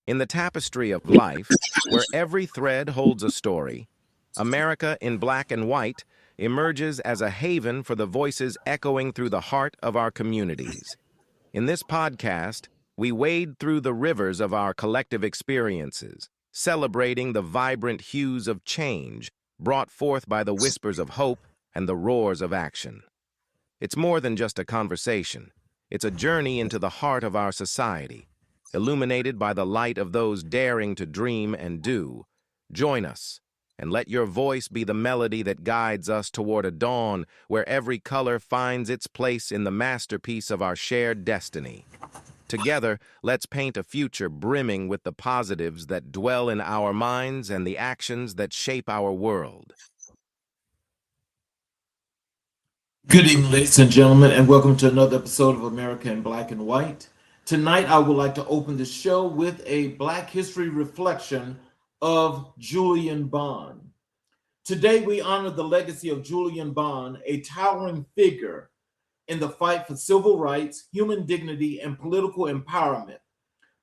In the tapestry of life, where every thread holds a story, America in Black and White emerges as a haven for the voices echoing through the heart of our communities. In this podcast, we wade through the rivers of our collective experiences, celebrating the vibrant hues of change brought forth by the whispers of hope and the roars of action. It's more than just a conversation. It's a journey into the heart of our society, illuminated by the light of those daring to dream and do. Join us, and let your voice be the melody that guides us toward a dawn where every color finds its place in the masterpiece of our shared destiny. Together, let's paint a future brimming with the positives that dwell in our minds and the actions that shape our world. Good evening, ladies and gentlemen, and welcome to another episode of America in Black and White. Tonight, I would like to open the show with a Black history reflection of Julian Bond. Today, we honor the legacy of Julian Bond, a towering figure in the fight for civil rights, human dignity, and political empowerment.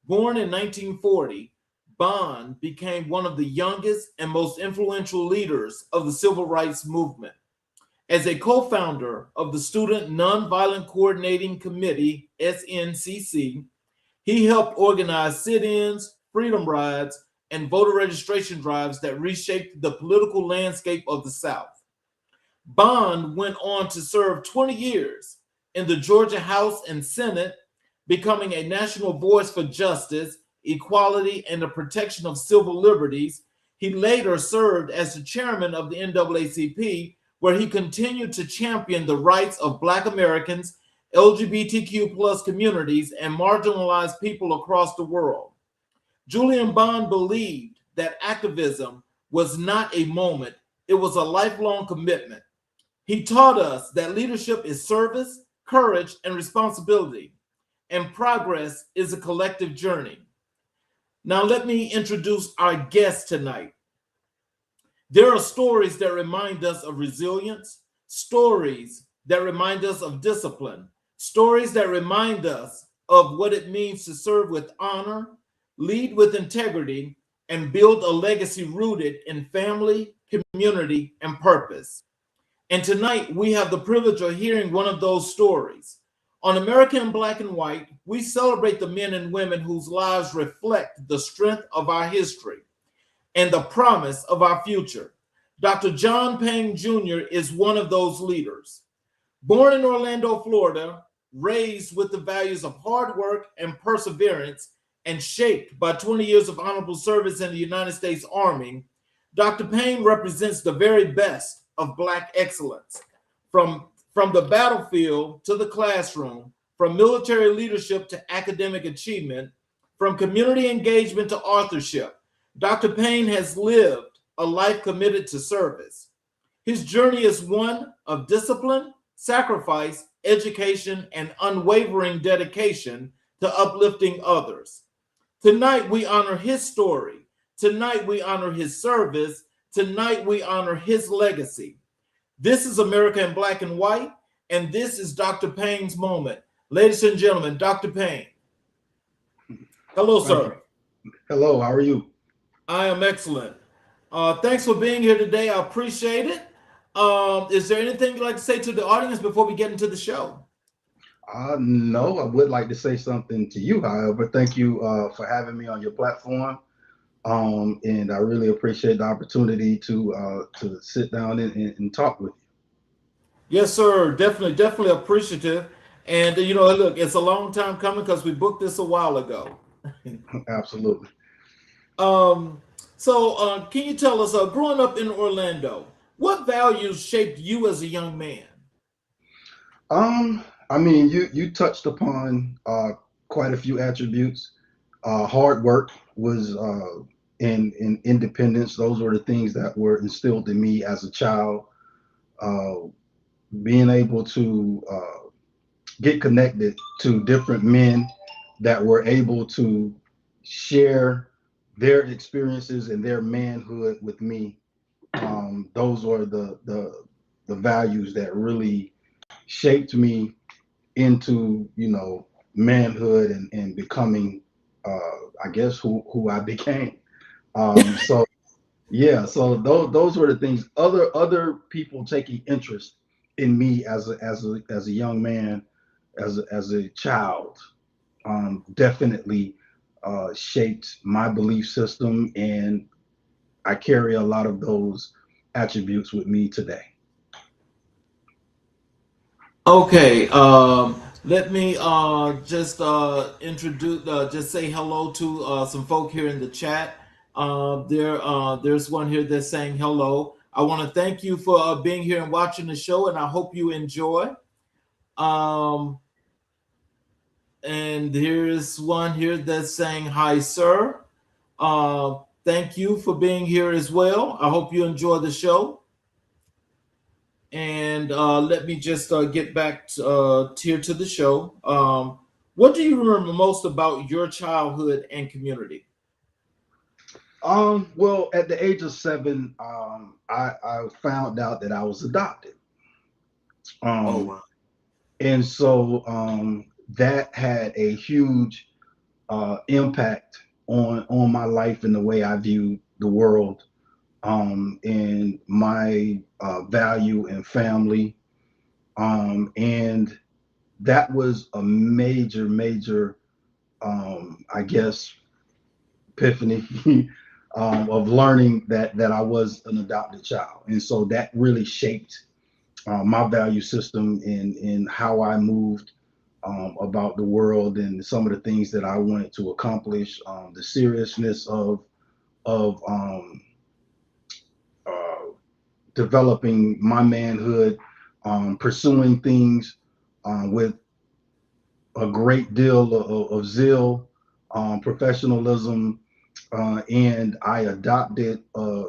Born in 1940, Bond became one of the youngest and most influential leaders of the civil rights movement. As a co-founder of the Student Nonviolent Coordinating Committee, SNCC, he helped organize sit-ins, freedom rides, and voter registration drives that reshaped the political landscape of the South. Bond went on to serve 20 years in the Georgia House and Senate, becoming a national voice for justice, equality, and the protection of civil liberties. He later served as the chairman of the NAACP, where he continued to champion the rights of Black Americans, LGBTQ plus communities, and marginalized people across the world. Julian Bond believed that activism was not a moment, it was a lifelong commitment. He taught us that leadership is service, courage, and responsibility, and progress is a collective journey. Now, let me introduce our guest tonight. There are stories that remind us of resilience, stories that remind us of discipline, stories that remind us of what it means to serve with honor, lead with integrity, and build a legacy rooted in family, community, and purpose. And tonight, we have the privilege of hearing one of those stories. On America in Black and White, we celebrate the men and women whose lives reflect the strength of our history and the promise of our future. Dr. John Payne Jr. is one of those leaders. Born in Orlando, Florida, raised with the values of hard work and perseverance, and shaped by 20 years of honorable service in the United States Army, Dr. Payne represents the very best of Black excellence. From the battlefield to the classroom, from military leadership to academic achievement, from community engagement to authorship, Dr. Payne has lived a life committed to service. His journey is one of discipline, sacrifice, education, and unwavering dedication to uplifting others. Tonight, we honor his story. Tonight, we honor his service. Tonight, we honor his legacy. This is America in Black and White, and this is Dr. Payne's moment. Ladies and gentlemen, Dr. Payne. Hello, sir. Hello, how are you? I am excellent. Thanks for being here today. I appreciate it. Is there anything you'd like to say to the audience before we get into the show? No, I would like to say something to you, however. Thank you for having me on your platform. And I really appreciate the opportunity to sit down and talk with Yes, sir. Definitely appreciative. And look, it's a long time coming because we booked this a while ago. you. Absolutely. Can you tell us, growing up in Orlando, what values shaped you as a young man? I mean, you touched upon quite a few attributes. Hard work was in independence. Those were the things that were instilled in me as a child. Uh, Being able to get connected to different men that were able to share their experiences and their manhood with me. Those were the values that really shaped me into manhood and becoming I guess who I became. So yeah, so those were the things. Other people taking interest in me as a young man, as a child, definitely shaped my belief system, and I carry a lot of those attributes with me today. Okay, let me just introduce, just say hello to some folk here in the chat. There's one here that's saying hello. I want to thank you for being here and watching the show, and I hope you enjoy. Um, and here's one here that's saying hi, sir. Thank you for being here as well. I hope you enjoy the show. And let me just get back here to the show. What do you remember most about your childhood and community? Well, at the age of 7, I found out that I was adopted. Oh, Um, wow. and so that had a huge impact on my life and the way I view the world, and my value and family. And that was a major, I guess, epiphany of learning that I was an adopted child. And so that really shaped my value system in how I moved about the world and some of the things that I wanted to accomplish, the seriousness of uh, developing my manhood, pursuing things with a great deal of zeal, professionalism, and I adopted a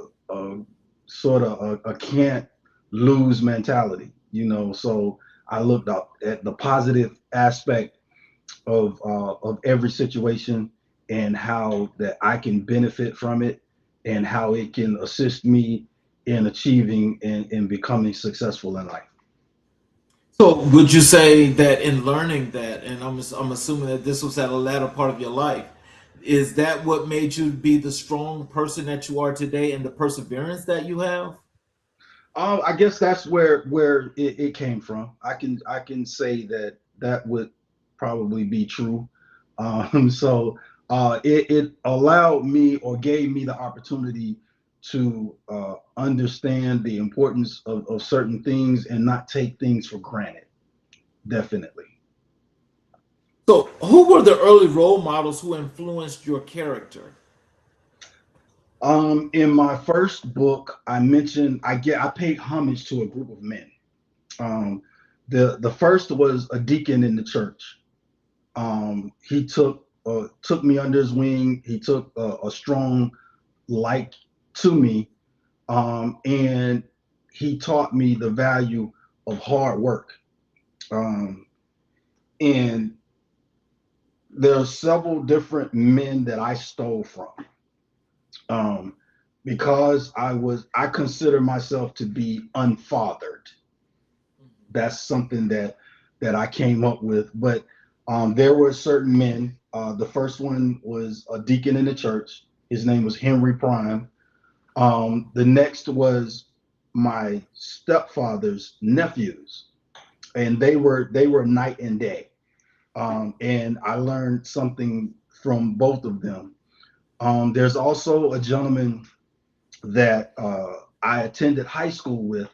sort of a can't lose mentality. So I looked up at the positive aspect of every situation and how that I can benefit from it and how it can assist me in achieving and becoming successful in life. So, would you say that in learning that, and I'm assuming that this was at a latter part of your life, is that what made you be the strong person that you are today and the perseverance that you have? I guess that's where it came from. I can say that would probably be true. So it allowed me or gave me the opportunity to understand the importance of certain things and not take things for granted. Definitely. So, who were the early role models who influenced your character? In my first book, I paid homage to a group of men. Um, the first was a deacon in the church. He took me under his wing. He took a strong like to me, and he taught me the value of hard work. Um, and there are several different men that I stole from, um, because I consider myself to be unfathered. That's something that I came up with. But there were certain men. The first one was a deacon in the church. His name was Henry Prime. The next was my stepfather's nephews, and they were night and day. And I learned something from both of them. There's also a gentleman that I attended high school with.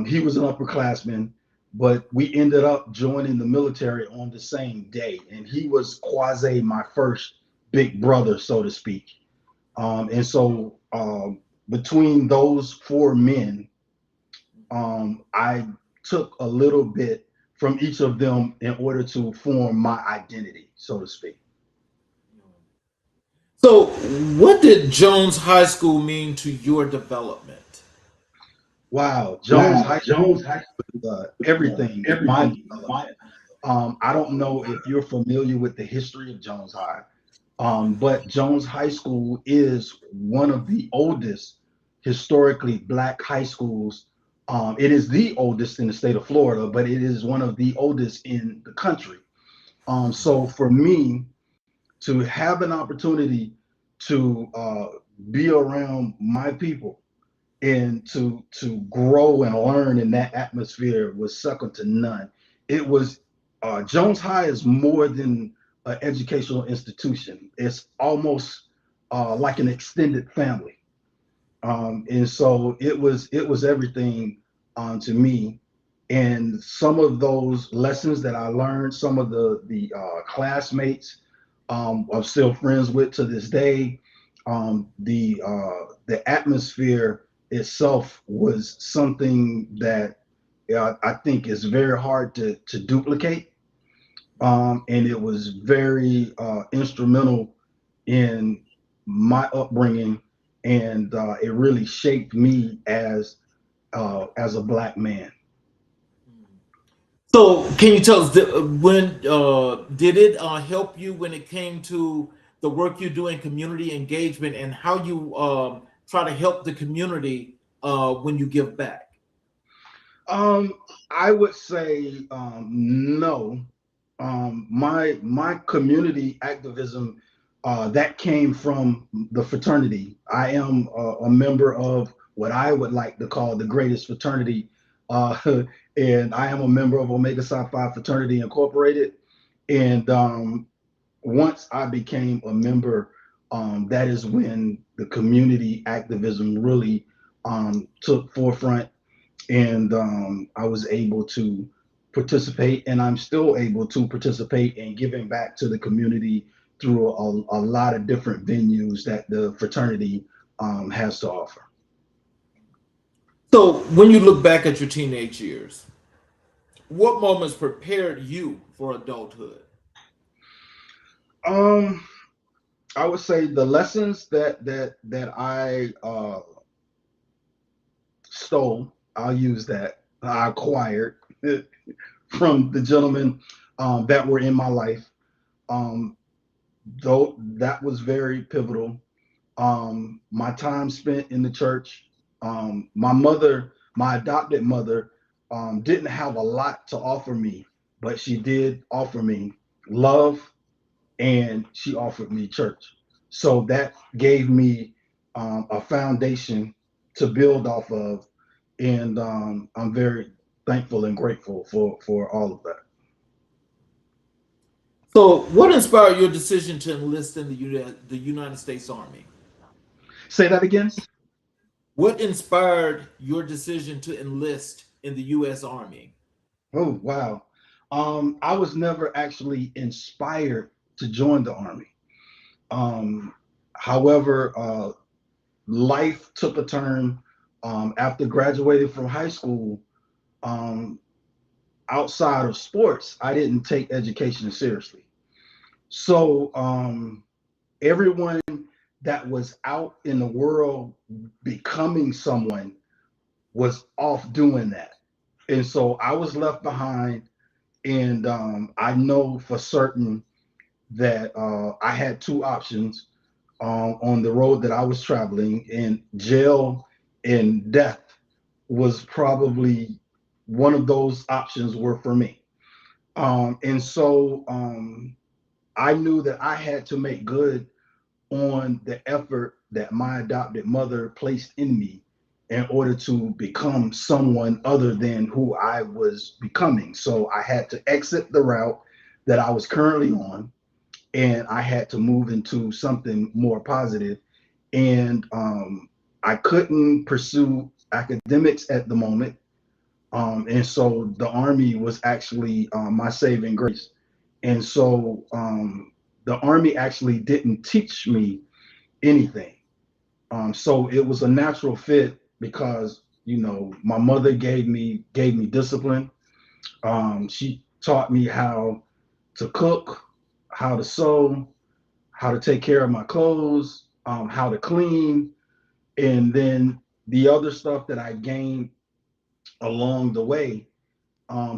He was an upperclassman, but we ended up joining the military on the same day, and he was quasi my first big brother, so to speak. And so between those four men, I took a little bit from each of them in order to form my identity, so to speak. So, what did Jones High School mean to your development? Wow, Jones Wow, High Jones School, High everything in my everything. development. I don't know if you're familiar with the history of Jones High, but Jones High School is one of the oldest historically black high schools. It is the oldest in the state of Florida, but it is one of the oldest in the country. So for me, to have an opportunity to be around my people and to grow and learn in that atmosphere was second to none. It was Jones High is more than an educational institution. It's almost like an extended family, and so it was everything to me. And some of those lessons that I learned, some of the classmates I'm still friends with to this day. The atmosphere itself was something that I think is very hard to duplicate, and it was very instrumental in my upbringing, and it really shaped me as a black man. So, can you tell us when did it help you when it came to the work you do in community engagement and how you try to help the community when you give back? Um, I would say no. My community activism that came from the fraternity. I am a member of what I would like to call the greatest fraternity, and I am a member of Omega Psi Phi Fraternity Incorporated. And once I became a member, that is when the community activism really took forefront, and I was able to participate, and I'm still able to participate in giving back to the community through a lot of different venues that the fraternity has to offer. So, when you look back at your teenage years, what moments prepared you for adulthood? Um, I would say the lessons that I stole, I'll use that, I acquired from the gentlemen that were in my life. Um, though that was very pivotal. My time spent in the church. My mother, my adopted mother, didn't have a lot to offer me, but she did offer me love, and she offered me church. So that gave me a foundation to build off of, and I'm very thankful and grateful for all of that. So, what inspired your decision to enlist in the United States Army? Say that again. What inspired your decision to enlist in the U.S. Army? Oh, wow. I was never actually inspired to join the army. Um, however, life took a turn after graduating from high school. Um, Outside of sports, I didn't take education seriously. So everyone that was out in the world becoming someone was off doing that. And so I was left behind. And I know for certain that I had two options on the road that I was traveling, and jail and death was probably one of those options were for me. And so I knew that I had to make good on the effort that my adopted mother placed in me in order to become someone other than who I was becoming. So I had to exit the route that I was currently on, and I had to move into something more positive. And I couldn't pursue academics at the moment. And so the Army was actually my saving grace. And so the Army actually didn't teach me anything. So it was a natural fit because my mother gave me discipline. She taught me how to cook, how to sew, how to take care of my clothes, how to clean, and then the other stuff that I gained along the way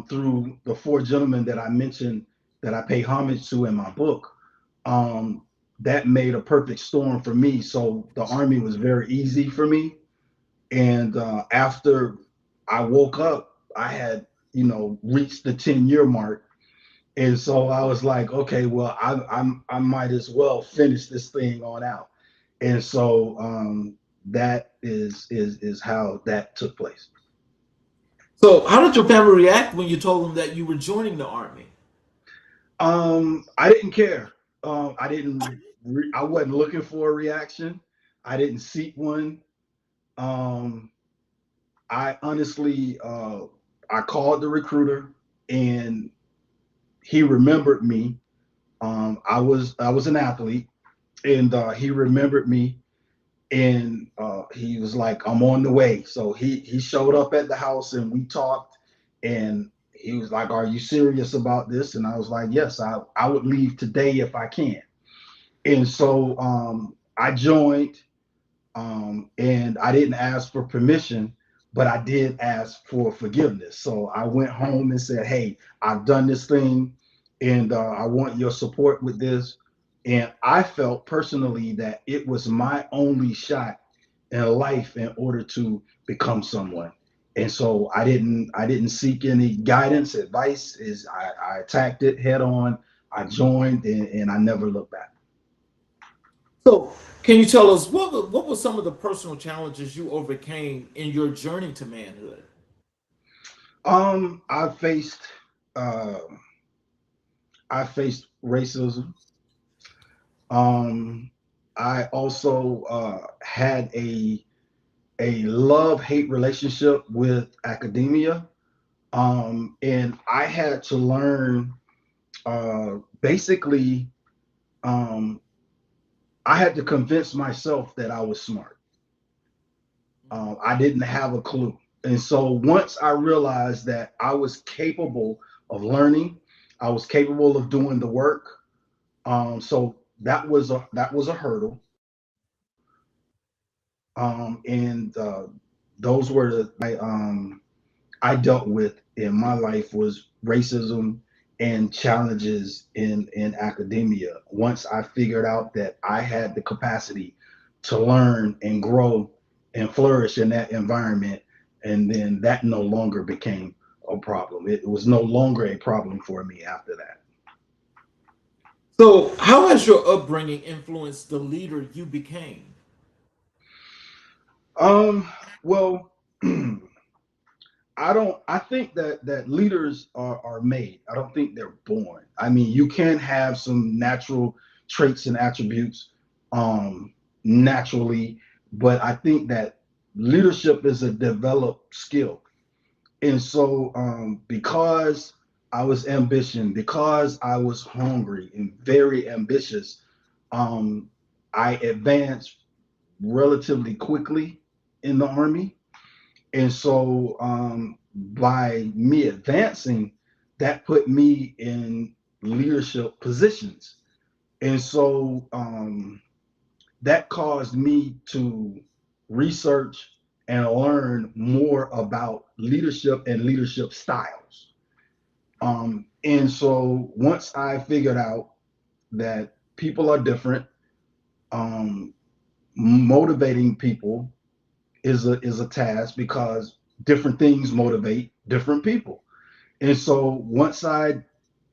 through the four gentlemen that I mentioned that I pay homage to in my book. Um, that made a perfect storm for me. So the Army was very easy for me. And after I woke up, I had reached the 10-year mark, And so I was like, okay, well, I might as well finish this thing on out. And so that is how that took place. So, how did your family react when you told them that you were joining the army? I didn't care. I wasn't looking for a reaction. I didn't seek one. Um, I honestly, I called the recruiter, and he remembered me. I was an athlete, and he remembered me, and he was like, "I'm on the way." So he showed up at the house, and we talked, and he was like, "Are you serious about this?" And I was like, "Yes, I would leave today if I can." And so I joined, and I didn't ask for permission, but I did ask for forgiveness. So I went home and said, "Hey, I've done this thing, and I want your support with this." And I felt personally that it was my only shot in life in order to become someone. And so I didn't seek any guidance, advice. Is I attacked it head on. I joined, and I never looked back. So, can you tell us what were some of the personal challenges you overcame in your journey to manhood? I faced uh, I faced racism. Um, I also had a love hate relationship with academia, and I had to learn basically. Um, I had to convince myself that I was smart. I didn't have a clue, and so once I realized that I was capable of learning, I was capable of doing the work. So that was a hurdle, and those were I dealt with in my life was racism and challenges in academia. Once I figured out that I had the capacity to learn and grow and flourish in that environment, and then that no longer became a problem. It was no longer a problem for me after that. So, how has your upbringing influenced the leader you became? Um, well, I think that leaders are made. I don't think they're born. I mean, you can have some natural traits and attributes naturally, but I think that leadership is a developed skill. And so because I was ambition, because I was hungry and very ambitious, um I advanced relatively quickly in the army. And so by me advancing, that put me in leadership positions. And so that caused me to research and learn more about leadership and leadership styles. And so once I figured out that people are different, um, motivating people is a task because different things motivate different people. And so once I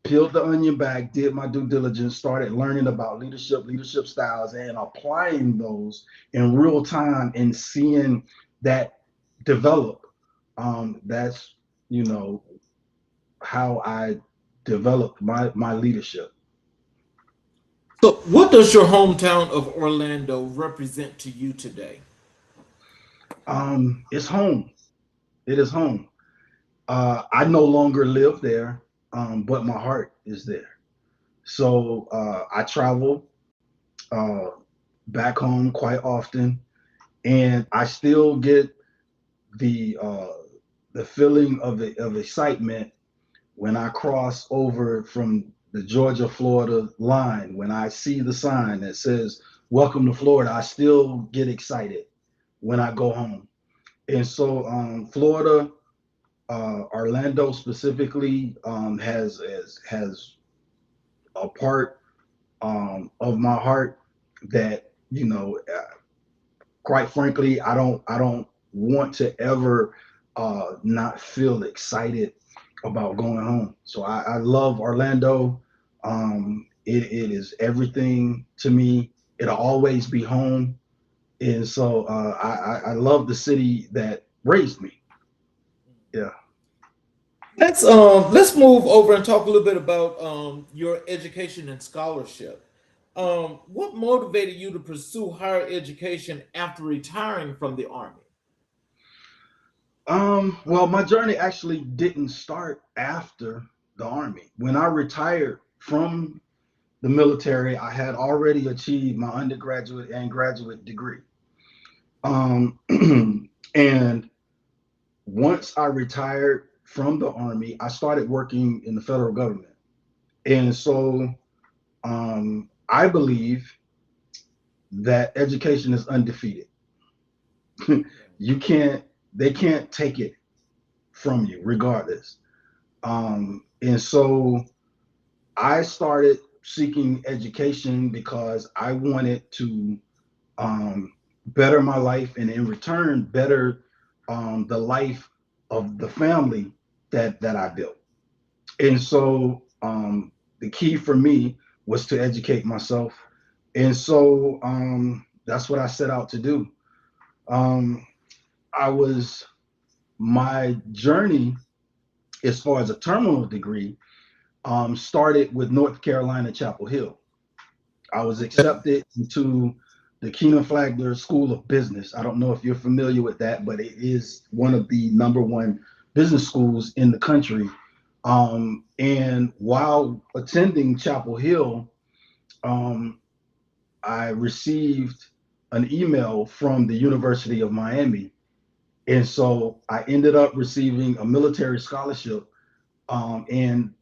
peeled the onion back, did my due diligence, started learning about leadership styles, and applying those in real time and seeing that develop. That's you know how I developed my leadership. So, what does your hometown of Orlando represent to you today? It's home. It is home. I no longer live there, but my heart is there. So I travel uh, back home quite often, and I still get the uh, the feeling of excitement when I cross over from the Georgia Florida line. When I see the sign that says "Welcome to Florida," I still get excited when I go home. And so Florida, Orlando specifically, has a part of my heart that quite frankly, I don't want to ever not feel excited about going home. So I love Orlando. It is everything to me. It'll always be home. And so I love the city that raised me. Yeah. Let's move over and talk a little bit about your education and scholarship. What motivated you to pursue higher education after retiring from the Army? Well, my journey actually didn't start after the Army. When I retired from the military, I had already achieved my undergraduate and graduate degree. Um, and once I retired from the Army, I started working in the federal government. And so I believe that education is undefeated. You can't, they can't take it from you regardless. And so I started seeking education because I wanted to better my life and in return better the life of the family that I built. And so the key for me was to educate myself. And so that's what I set out to do. Um, I was my journey as far as a terminal degree started with North Carolina Chapel Hill. I was Okay. accepted into the Keenan Flagler School of Business. I don't know if you're familiar with that, but it is one of the number one business schools in the country. And while attending Chapel Hill, um, I received an email from the University of Miami. And so I ended up receiving a military scholarship. And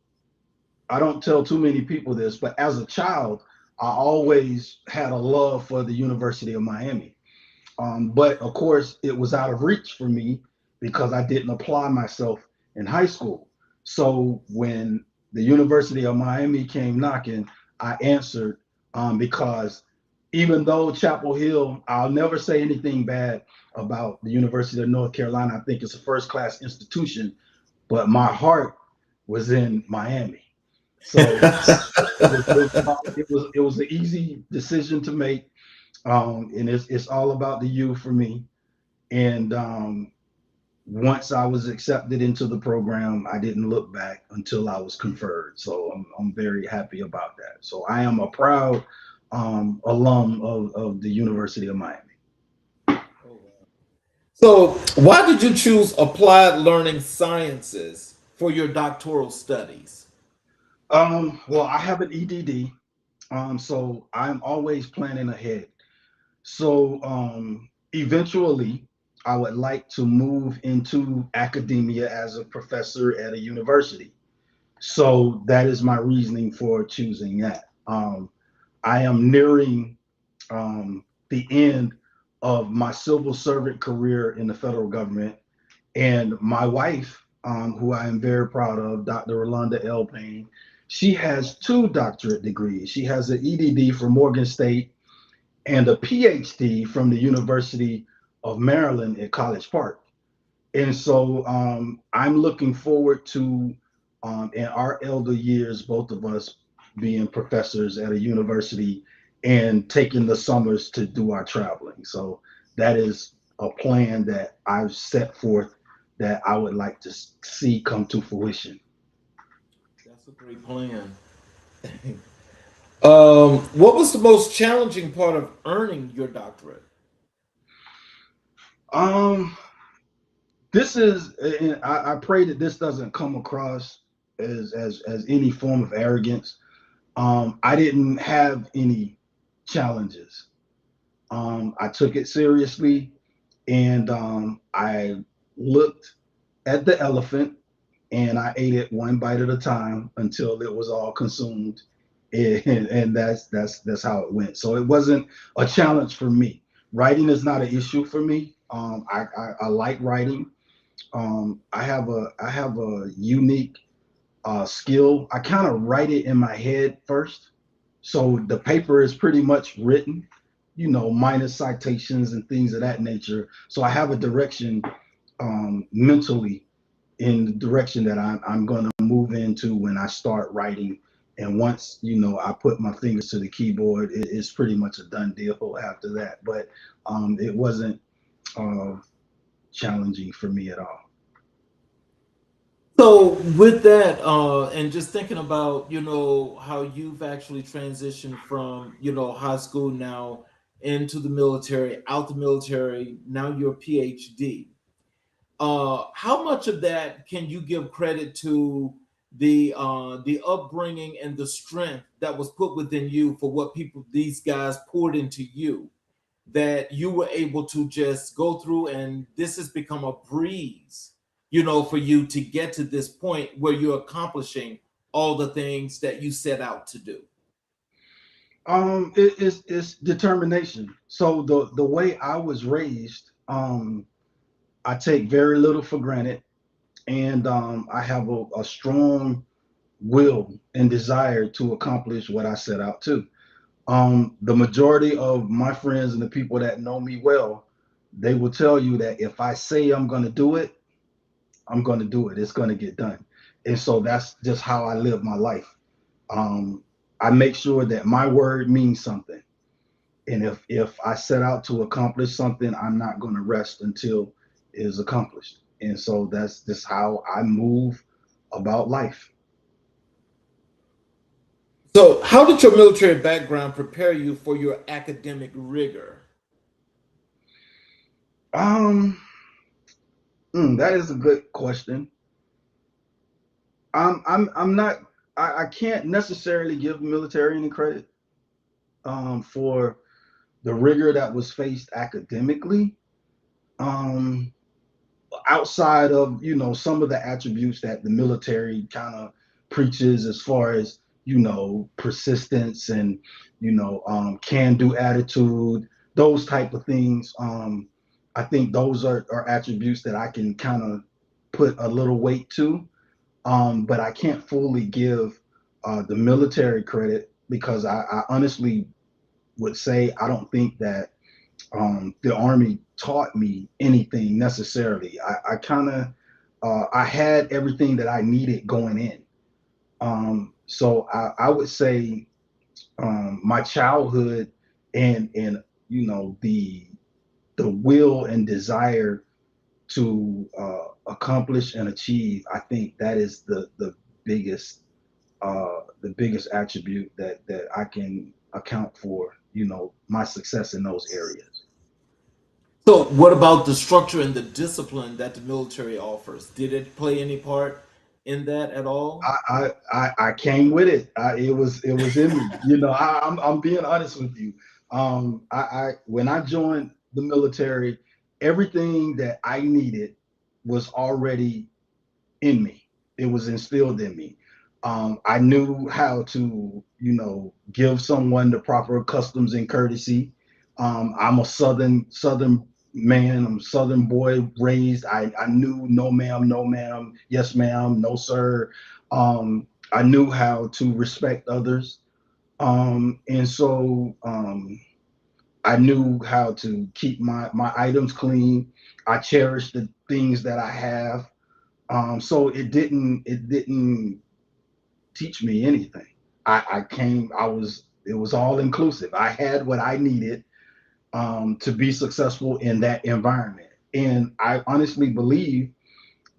I don't tell too many people this, but as a child, I always had a love for the University of Miami. But of course, it was out of reach for me because I didn't apply myself in high school. So when the University of Miami came knocking, I answered because even though Chapel Hill, I'll never say anything bad about the University of North Carolina. I think it's a first class institution, but my heart was in Miami. So it was an easy decision to make, and it's all about the U for me. And once I was accepted into the program, I didn't look back until I was conferred. So I'm very happy about that. So I am a proud alum of the University of Miami. So, why did you choose applied learning sciences for your doctoral studies? Well, I have an EDD, so I'm always planning ahead. So eventually, I would like to move into academia as a professor at a university. So that is my reasoning for choosing that. I am nearing the end of my civil servant career in the federal government, and my wife, who I am very proud of, Dr. Rolanda L. Payne, she has two doctorate degrees. She has an EDD from Morgan State and a PhD from the University of Maryland at College Park. And so I'm looking forward to, in our elder years, both of us being professors at a university and taking the summers to do our traveling. So that is a plan that I've set forth that I would like to see come to fruition. That's a great plan. What was the most challenging part of earning your doctorate? Um, this is, and I pray that this doesn't come across as any form of arrogance. I didn't have any challenges. I took it seriously, and I looked at the elephant and I ate it one bite at a time until it was all consumed, and that's how it went. So it wasn't a challenge for me. Writing is not an issue for me. I like writing. I have a unique skill. I kind of write it in my head first, so the paper is pretty much written, minus citations and things of that nature. So I have a direction mentally in the direction that I'm going to move into when I start writing. And once, I put my fingers to the keyboard, it's pretty much a done deal after that. But it wasn't uh, challenging for me at all. So with that, and just thinking about, how you've actually transitioned from, high school now into the military, out the military, now you're a PhD. How much of that can you give credit to the upbringing and the strength that was put within you for what these guys poured into you, that you were able to just go through, and this has become a breeze, for you to get to this point where you're accomplishing all the things that you set out to do? It's determination. So the way I was raised, I take very little for granted, and I have a strong will and desire to accomplish what I set out to. The majority of my friends and the people that know me well, they will tell you that if I say I'm going to do it, I'm going to do it. It's going to get done. And so that's just how I live my life. Um, I make sure that my word means something. And if I set out to accomplish something, I'm not going to rest until it is accomplished. And so that's just how I move about life. So how did your military background prepare you for your academic rigor? Um, that is a good question. I'm not. I can't necessarily give the military any credit for the rigor that was faced academically. Um, Outside of some of the attributes that the military kind of preaches, as far as persistence and can do attitude, those type of things. I think those are attributes that I can kind of put a little weight to, but I can't fully give the military credit, because I honestly would say I don't think that the Army taught me anything necessarily. I kind of I had everything that I needed going in. So I would say my childhood and the will and desire to accomplish and achieve. I think that is biggest the biggest attribute that I can account for. My success in those areas. So, what about the structure and the discipline that the military offers? Did it play any part in that at all? I came with it. It was in me. I'm being honest with you. I when I joined the military, everything that I needed was already in me. It was instilled in me. I knew how to, give someone the proper customs and courtesy. I'm a Southern man. I'm a Southern boy raised. I knew no ma'am, no ma'am, yes ma'am, no sir. I knew how to respect others. And so I knew how to keep my items clean. I cherish the things that I have. So it didn't teach me anything. I came, it was all inclusive. I had what I needed to be successful in that environment. And I honestly believe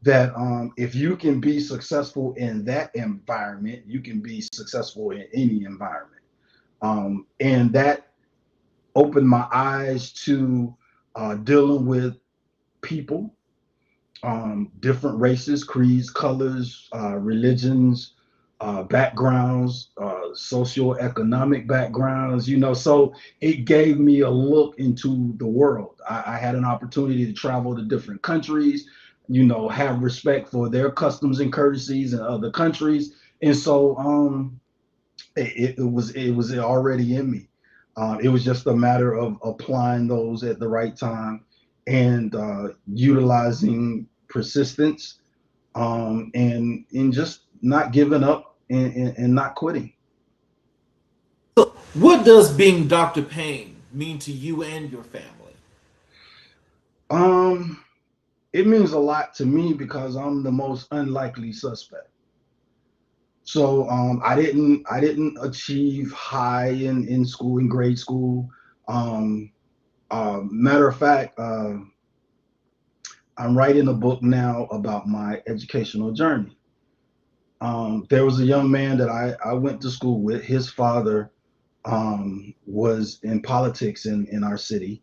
that if you can be successful in that environment, you can be successful in any environment. And that opened my eyes to dealing with people, different races, creeds, colors, religions, backgrounds, socioeconomic backgrounds, so it gave me a look into the world. I had an opportunity to travel to different countries, have respect for their customs and courtesies in other countries. And so it was already in me. It was just a matter of applying those at the right time and utilizing persistence, and just not giving up and not quitting. So, what does being Dr. Payne mean to you and your family? Um, It means a lot to me because I'm the most unlikely suspect. So I didn't achieve high in school, in grade school. Um, Matter of fact, I'm writing a book now about my educational journey. There was a young man that I went to school with. His father was in politics in our city.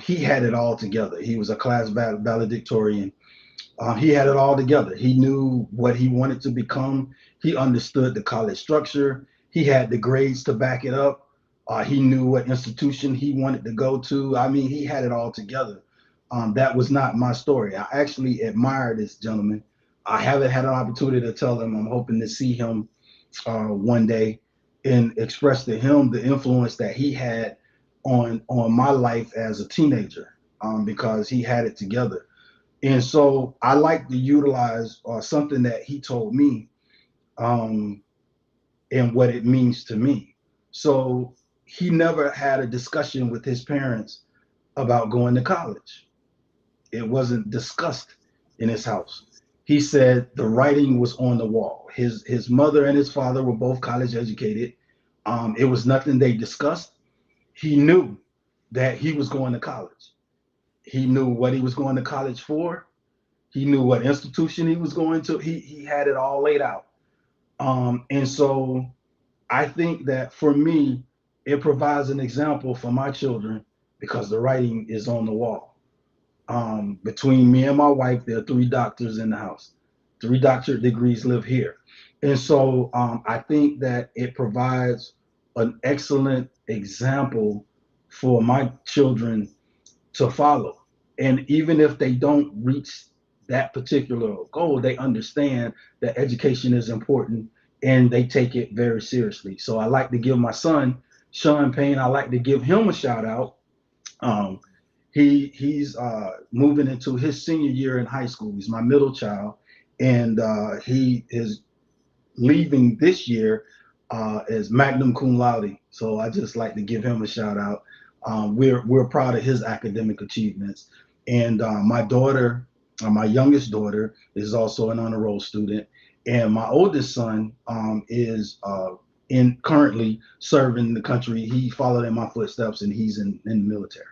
He had it all together. He was a class valedictorian. He had it all together. He knew what he wanted to become. He understood the college structure. He had the grades to back it up. He knew what institution he wanted to go to. I mean, he had it all together. That was not my story. I actually admire this gentleman. I haven't had an opportunity to tell him. I'm hoping to see him one day and express to him the influence that he had on my life as a teenager, because he had it together. And so I like to utilize something that he told me, um, and what it means to me. So he never had a discussion with his parents about going to college. It wasn't discussed in his house. He said the writing was on the wall. His mother and his father were both college educated. It was nothing they discussed. He knew that he was going to college. He knew what he was going to college for. He knew what institution he was going to. He had it all laid out. And so I think that for me, it provides an example for my children because the writing is on the wall. Between me and my wife, there are three doctors in the house. Three doctorate degrees live here. And so I think that it provides an excellent example for my children to follow. And even if they don't reach that particular goal, they understand that education is important and they take it very seriously. So I like to give my son, Sean Payne, I like to give him a shout out. Um, he's moving into his senior year in high school. He's my middle child, and he is leaving this year as magna cum laude. So I just like to give him a shout out. We're proud of his academic achievements, and my daughter, my youngest daughter, is also an honor roll student, and my oldest son is in currently serving the country. He followed in my footsteps, and he's in the military.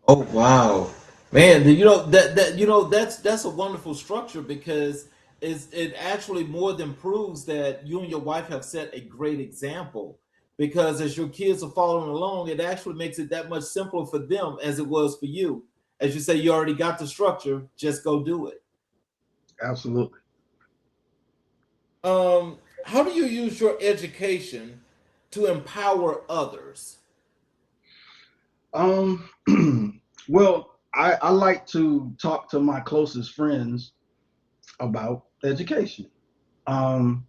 Oh wow, man! You know that's a wonderful structure because it actually more than proves that you and your wife have set a great example. Because as your kids are following along, it actually makes it that much simpler for them as it was for you. As you say, you already got the structure; just go do it. Absolutely. How do you use your education to empower others? Um, well, I like to talk to my closest friends about education. Um,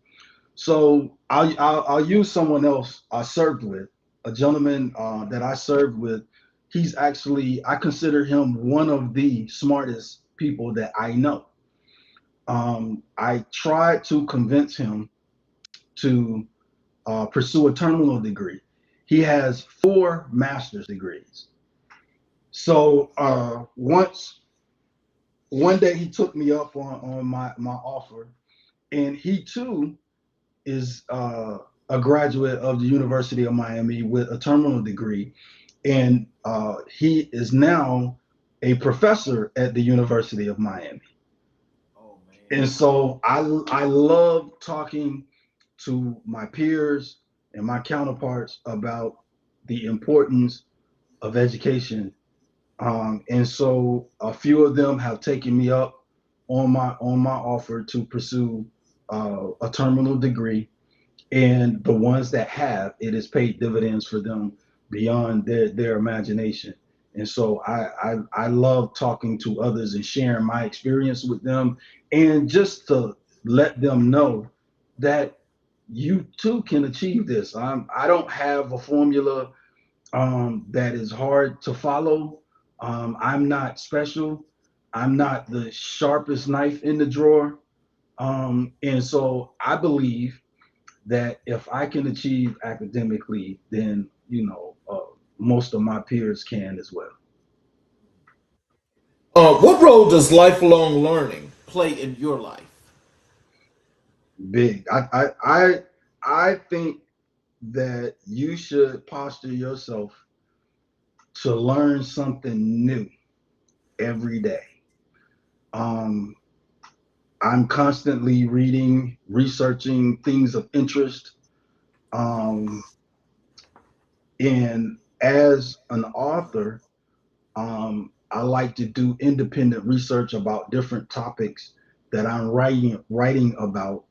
so I'll use someone else I served with, a gentleman that I served with. He's actually, I consider him one of the smartest people that I know. I tried to convince him to pursue a terminal degree. He has four master's degrees. So once one day he took me up on my offer, and he too is a graduate of the University of Miami with a terminal degree, and he is now a professor at the University of Miami. Oh man. And so I love talking to my peers and my counterparts about the importance of education. And so a few of them have taken me up on my offer to pursue a terminal degree, and the ones that have, it has paid dividends for them beyond their imagination. And so I love talking to others and sharing my experience with them, and just to let them know that you too can achieve this. I don't have a formula that is hard to follow. I'm not special. I'm not the sharpest knife in the drawer. And so I believe that if I can achieve academically, then most of my peers can as well. What role does lifelong learning play in your life? Big. I think that you should posture yourself to learn something new every day. Um, I'm constantly reading, researching things of interest. Um, and as an author, I like to do independent research about different topics that I'm writing about,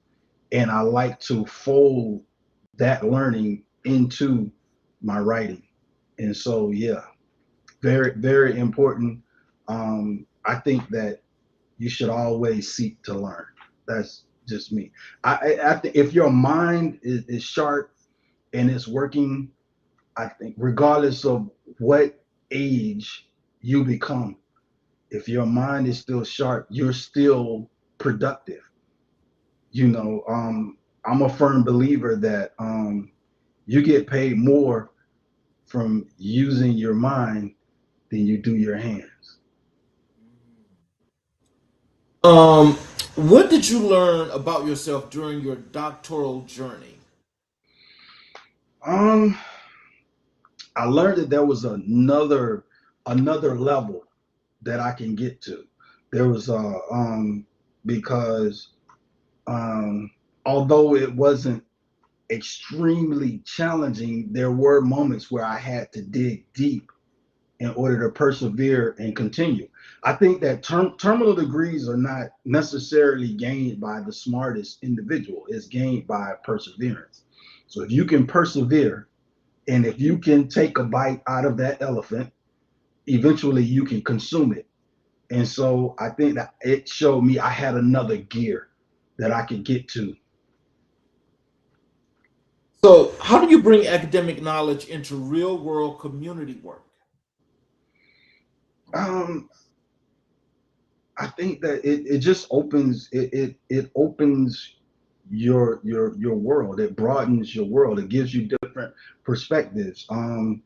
and I like to fold that learning into my writing. And so, yeah, very, very important. I think that you should always seek to learn. That's just me. I think if your mind is sharp and it's working, I think regardless of what age you become, if your mind is still sharp, you're still productive. You know, I'm a firm believer that you get paid more from using your mind than you do your hands. Um, what did you learn about yourself during your doctoral journey? Um, I learned that there was another level that I can get to. There was because um although it wasn't extremely challenging, there were moments where I had to dig deep in order to persevere and continue. I think that terminal degrees are not necessarily gained by the smartest individual, it's gained by perseverance. So if you can persevere and if you can take a bite out of that elephant, eventually you can consume it. And so I think that it showed me I had another gear that I could get to. So, how do you bring academic knowledge into real world community work? Um, I think that it just opens it opens your world. It broadens your world. It gives you different perspectives. And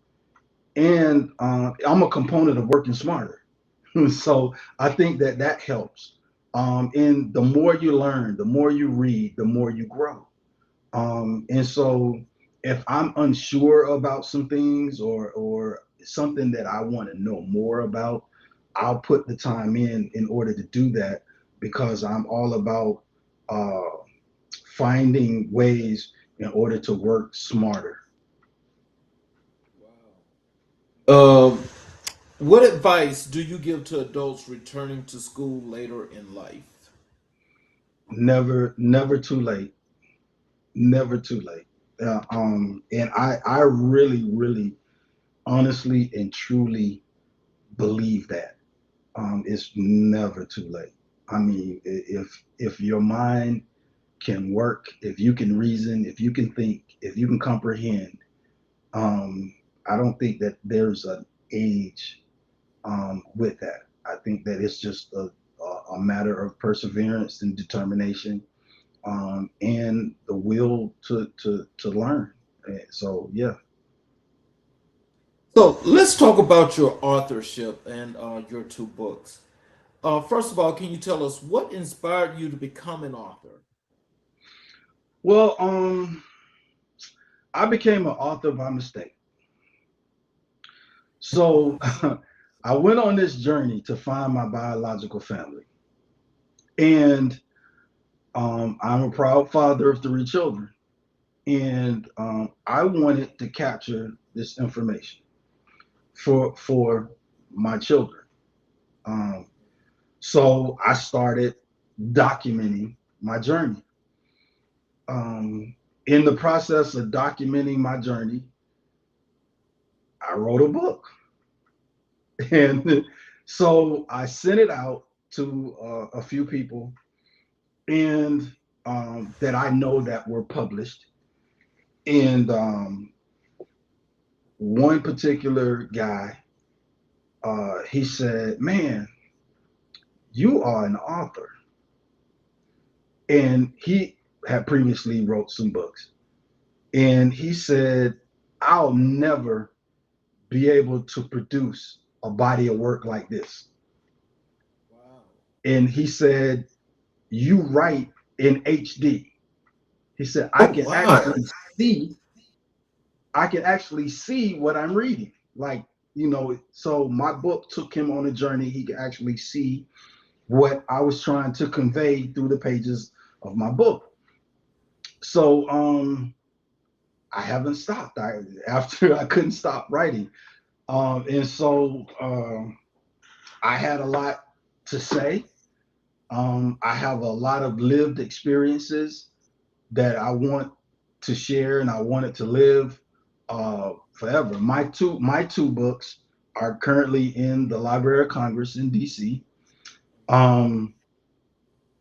I'm a component of working smarter, so I think that that helps. And the more you learn, the more you read, the more you grow. And so if I'm unsure about some things or something that I want to know more about, I'll put the time in order to do that because I'm all about uh, finding ways in order to work smarter. Um, what advice do you give to adults returning to school later in life? Never too late. Never too late. And I really honestly and truly believe that. It's never too late. I mean, if your mind can work, if you can reason, if you can think, if you can comprehend, I don't think that there's an age with that. I think that it's just a matter of perseverance and determination, and the will to learn. So yeah. So, let's talk about your authorship and your two books. First of all, can you tell us what inspired you to become an author? Well, I became an author by mistake. So I went on this journey to find my biological family. And I'm a proud father of three children. And I wanted to capture this information for my children. Um, so I started documenting my journey. In the process of documenting my journey, I wrote a book. And so I sent it out to a few people and that I know that were published. And one particular guy, he said, "Man, you are an author." And he had previously wrote some books. And he said, "I'll never be able to produce a body of work like this." And he said, "You write in HD." He said, Oh wow. see, I can actually see what I'm reading. Like, so my book took him on a journey. He could actually see what I was trying to convey through the pages of my book. So I haven't stopped. After I couldn't stop writing. And so I had a lot to say. I have a lot of lived experiences that I want to share, and I want it to live forever. My two books are currently in the Library of Congress in D.C. Um,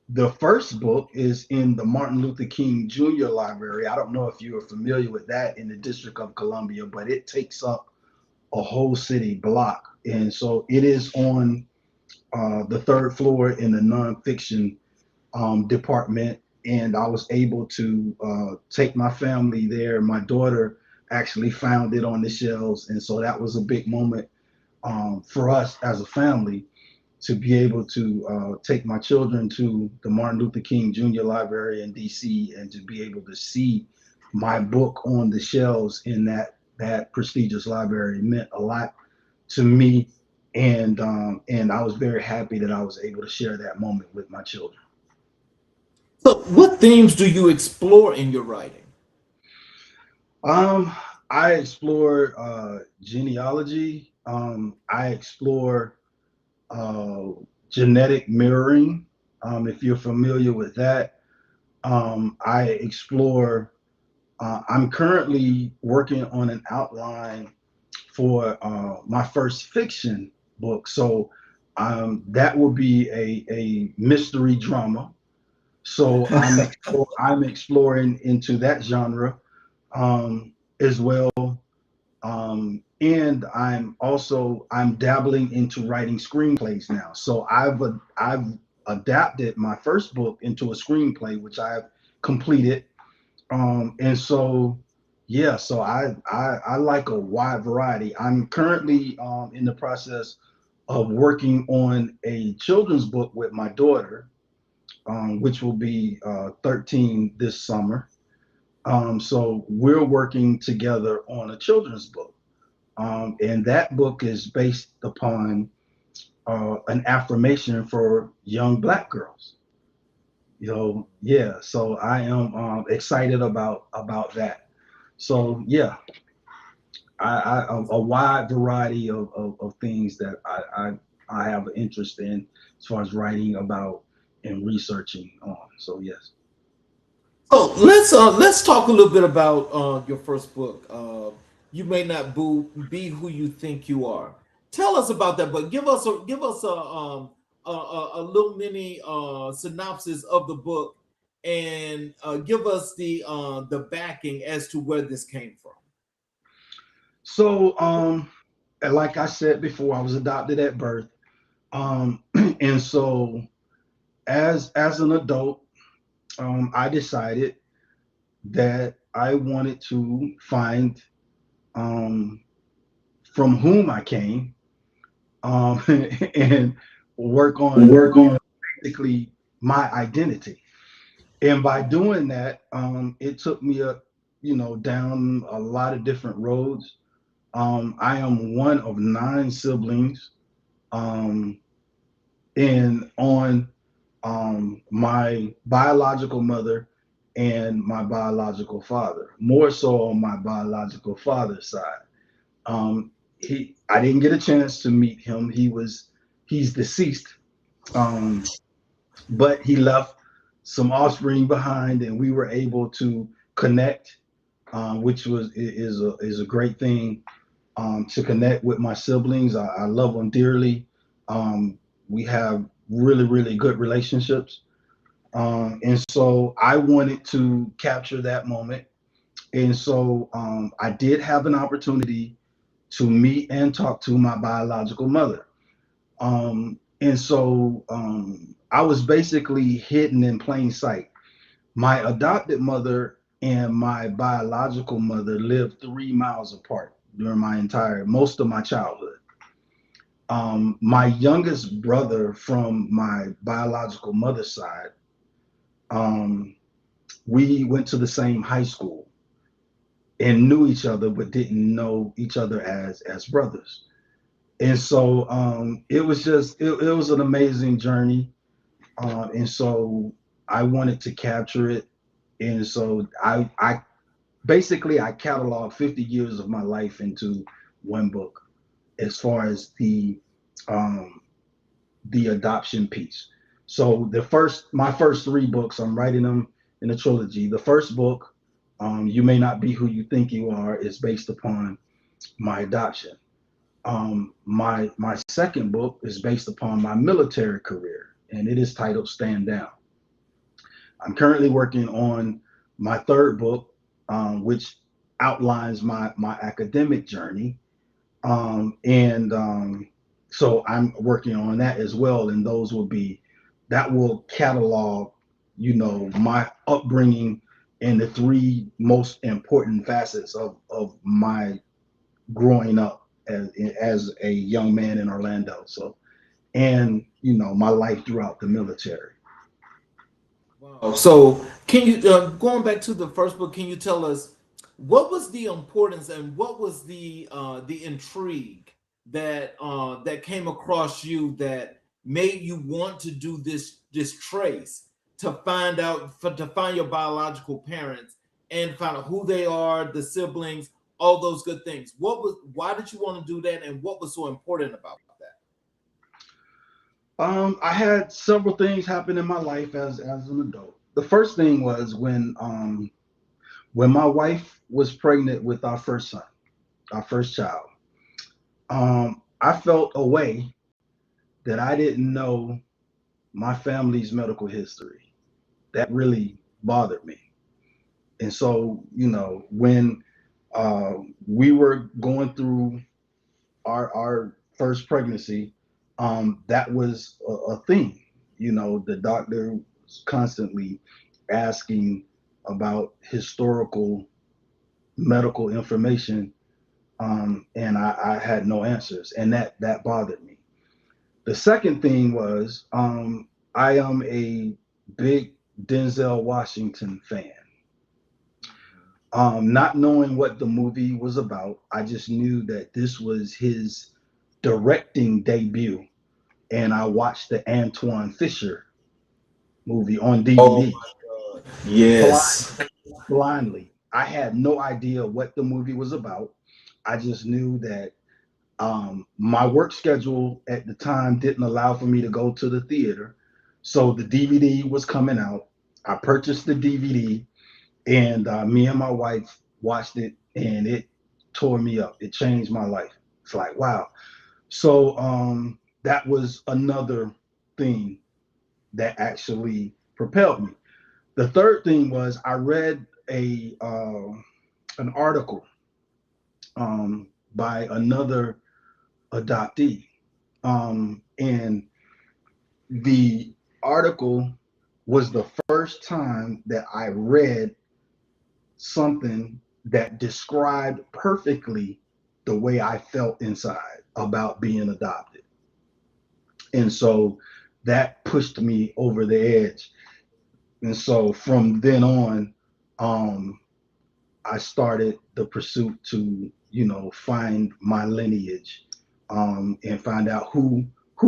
the first book is in the Martin Luther King Jr. Library. I don't know if you are familiar with that in the District of Columbia, but it takes up a whole city block, and so it is on the third floor in the nonfiction department, and I was able to take my family there. My daughter actually found it on the shelves, and so that was a big moment for us as a family to be able to take my children to the Martin Luther King Jr. Library in DC and to be able to see my book on the shelves in that prestigious library meant a lot to me, and I was very happy that I was able to share that moment with my children. So what themes do you explore in your writing? Um, I explore genealogy. I explore uh, genetic mirroring. If you're familiar with that, I explore. I'm currently working on an outline for my first fiction book, so that will be a mystery drama. So I'm exploring into that genre as well. And I'm dabbling into writing screenplays now. So I've adapted my first book into a screenplay, which I've completed. And so yeah, so I like a wide variety. I'm currently in the process of working on a children's book with my daughter, which will be 13 this summer. So we're working together on a children's book. And that book is based upon an affirmation for young Black girls. Yeah. So I am excited about that. So yeah, a wide variety of things that I have an interest in as far as writing about and researching on. So yes. So let's talk a little bit about your first book. You may not be who you think you are. Tell us about that, but give us a little mini synopsis of the book, and give us the backing as to where this came from. So like I said before, I was adopted at birth. And so as an adult, I decided that I wanted to find um, from whom I came, and work on Work on. basically my identity. And by doing that, it took me down a lot of different roads. I am one of nine siblings, um, and on my biological mother and my biological father, more so on my biological father's side. I didn't get a chance to meet him. He's deceased, um, but he left some offspring behind, and we were able to connect, which is a great thing, to connect with my siblings. I love them dearly. We have really good relationships, and so I wanted to capture that moment. And so I did have an opportunity to meet and talk to my biological mother. And so I was basically hidden in plain sight. My adopted mother and my biological mother lived 3 miles apart during most of my childhood. My youngest brother from my biological mother's side, um, we went to the same high school and knew each other, but didn't know each other as brothers. And so it was just it was an amazing journey. And so I wanted to capture it. And so I basically I cataloged 50 years of my life into one book as far as um, the adoption piece. So my first three books, I'm writing them in a trilogy. The first book, You May Not Be Who You Think You Are, is based upon my adoption. My second book is based upon my military career, and it is titled Stand Down. I'm currently working on my third book, which outlines my academic journey, and so I'm working on that as well. And that will catalog, my upbringing and the three most important facets of my growing up as a young man in Orlando. So, and my life throughout the military. Wow. So, can you going back to the first book? Can you tell us what was the importance and what was the intrigue that came across you that made you want to do this trace to to find your biological parents and find out who they are, the siblings, all those good things. Why did you want to do that, and what was so important about that? I had several things happen in my life as an adult. The first thing was when my wife was pregnant with our first son, our first child. I felt a way that I didn't know my family's medical history. That really bothered me. And so, when we were going through our first pregnancy, that was a thing. The doctor was constantly asking about historical medical information, and I had no answers, and that bothered me. The second thing was I am a big Denzel Washington fan. Not knowing what the movie was about, I just knew that this was his directing debut, and I watched the Antoine Fisher movie on Oh DVD my God. blind, Yes. blindly. I had no idea what the movie was about. I just knew that my work schedule at the time didn't allow for me to go to the theater, so the DVD was coming out. I purchased the DVD, and me and my wife watched it, and it tore me up. It changed my life. It's like, wow. So that was another thing that actually propelled me. The third thing was I read an article by another adoptee, and the article was the first time that I read something that described perfectly the way I felt inside about being adopted. And so that pushed me over the edge. And so from then on, um, I started the pursuit to, find my lineage, and find out who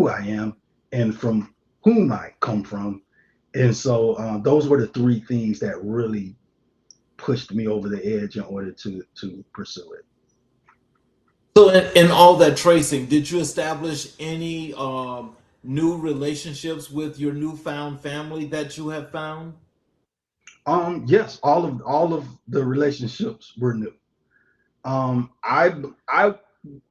I am and from whom I come from. And so those were the three things that really pushed me over the edge in order to pursue it. So, in all that tracing, did you establish any new relationships with your newfound family that you have found? Yes, all of the relationships were new. I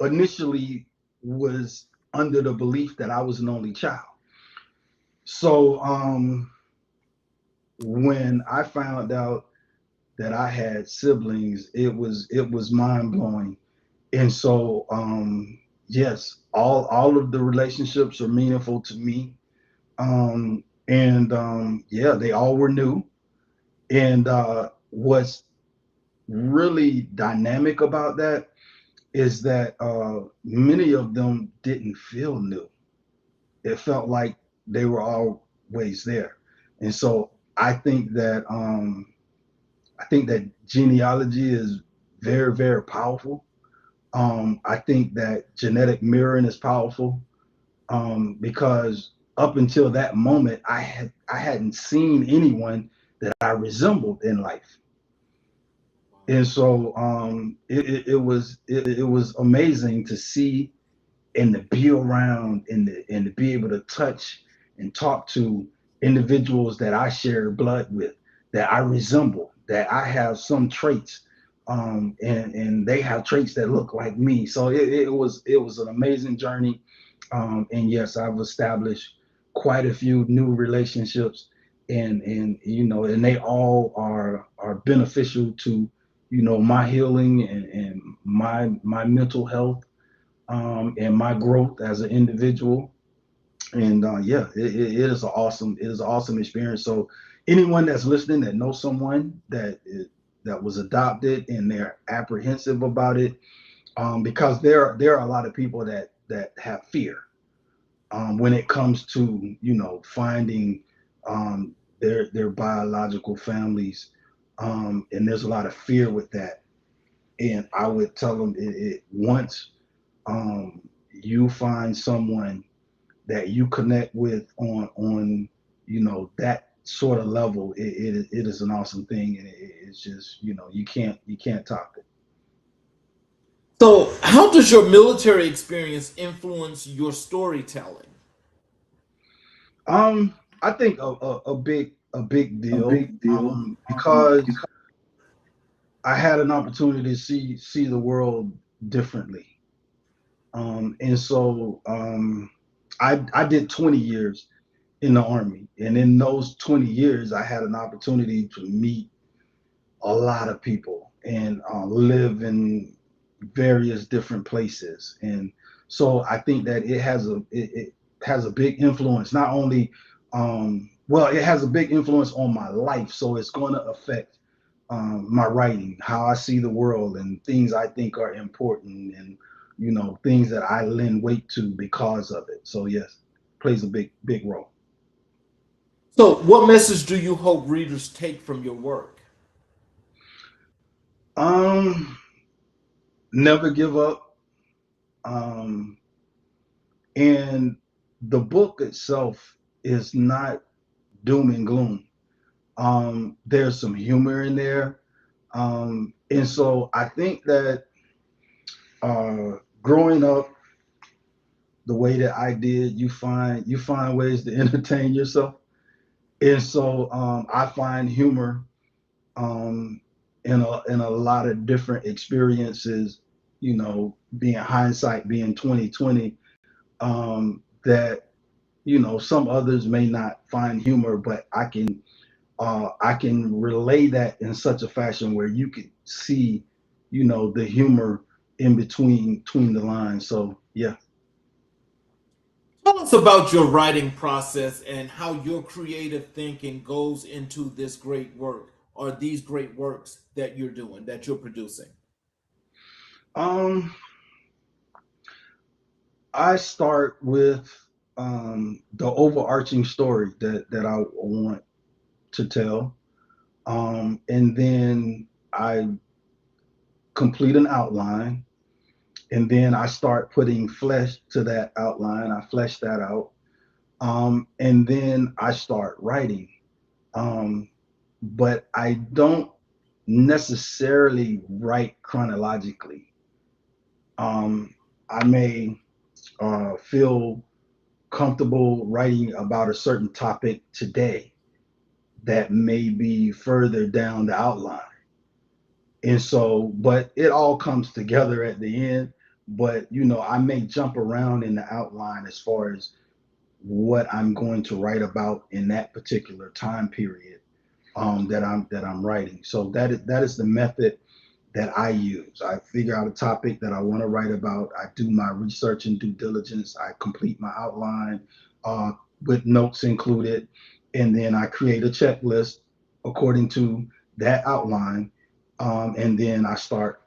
initially was under the belief that I was an only child. So when I found out that I had siblings, it was mind blowing. And so yes, all of the relationships are meaningful to me. And yeah, they all were new. And what's really dynamic about that is that many of them didn't feel new. It felt like they were always there. And so I think that genealogy is very, very powerful. I think that genetic mirroring is powerful, because up until that moment, I hadn't seen anyone that I resembled in life. And so it was amazing to see and to be around and to be able to touch and talk to individuals that I share blood with, that I resemble, that I have some traits, and they have traits that look like me. So it was an amazing journey, and yes, I've established quite a few new relationships, and you know, and they all are beneficial to, you know, my healing and my mental health, and my growth as an individual. And yeah, it is an awesome experience. So anyone that's listening that knows someone that was adopted and they're apprehensive about it, because there are a lot of people that have fear, when it comes to, you know, finding, their biological families, and there's a lot of fear with that. And I would tell them, once, you find someone that you connect with on, you know, that sort of level, it is an awesome thing, and it's just, you know, you can't top it. So, how does your military experience influence your storytelling? I think a big A deal, big deal. because I had an opportunity to see the world differently. And so, I did 20 years in the army, and in those 20 years I had an opportunity to meet a lot of people and live in various different places. And so I think that it has a big influence, not only, well, it has a big influence on my life, so it's going to affect, my writing, how I see the world, and things I think are important, and, you know, things that I lend weight to because of it. So yes, plays a big role. So, what message do you hope readers take from your work? um Never give up. um and the book itself is not doom and gloom. There's some humor in there, and so I think that, growing up the way that I did, you find ways to entertain yourself. And so, I find humor, um, in a lot of different experiences. You know, being hindsight, being 2020, that, you know, some others may not find humor, but I can relay that in such a fashion where you could see, you know, the humor in between the lines. So yeah. Tell us about your writing process and how your creative thinking goes into this great work or these great works that you're doing, that you're producing. um I start with, the overarching story that I want to tell, and then I complete an outline, and then I start putting flesh to that outline. I flesh that out, and then I start writing. Um, but I don't necessarily write chronologically. Um, I may, feel comfortable writing about a certain topic today that may be further down the outline. And so, but it all comes together at the end. But, you know, I may jump around in the outline as far as what I'm going to write about in that particular time period, that I'm writing. So that is the method that I use. I figure out a topic that I want to write about. I do my research and due diligence. I complete my outline, uh, with notes included, and then I create a checklist according to that outline. And then I start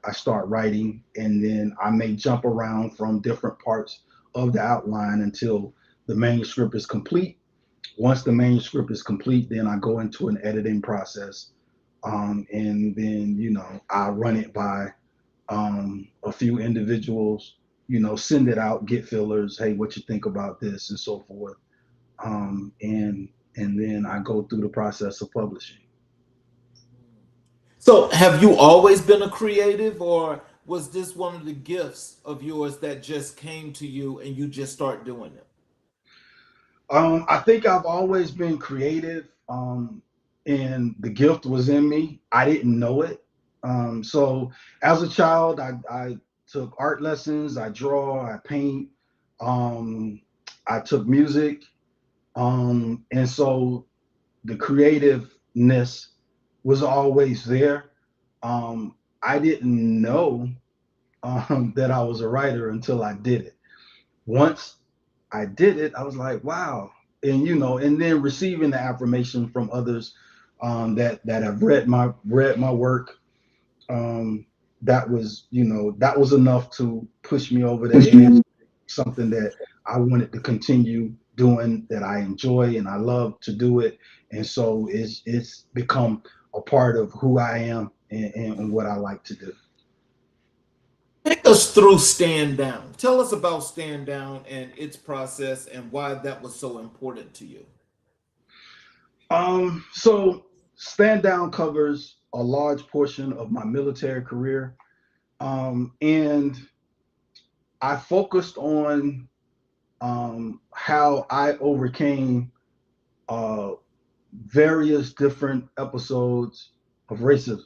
writing, and then I may jump around from different parts of the outline until the manuscript is complete. Once the manuscript is complete, then I go into an editing process, and then I run it by a few individuals, send it out, get fillers. Hey, what you think about this, and so forth. And then I go through the process of publishing. So, have you always been a creative, or was this one of the gifts of yours that just came to you and you just start doing it? I think I've always been creative, and the gift was in me. I didn't know it. So as a child, I took art lessons. I draw. I paint. Um, I took music, and so the creativeness was always there. I didn't know that I was a writer until I did it. Once I did it, I was like, wow. And then receiving the affirmation from others, that have read my work, um, that was enough to push me over the edge. Something that I wanted to continue doing, that I enjoy and I love to do it, and so it's become a part of who I am, and what I like to do. Take us through Stand Down. Tell us about Stand Down and its process and why that was so important to you. So Stand Down covers a large portion of my military career. And I focused on how I overcame uh, various different episodes of racism.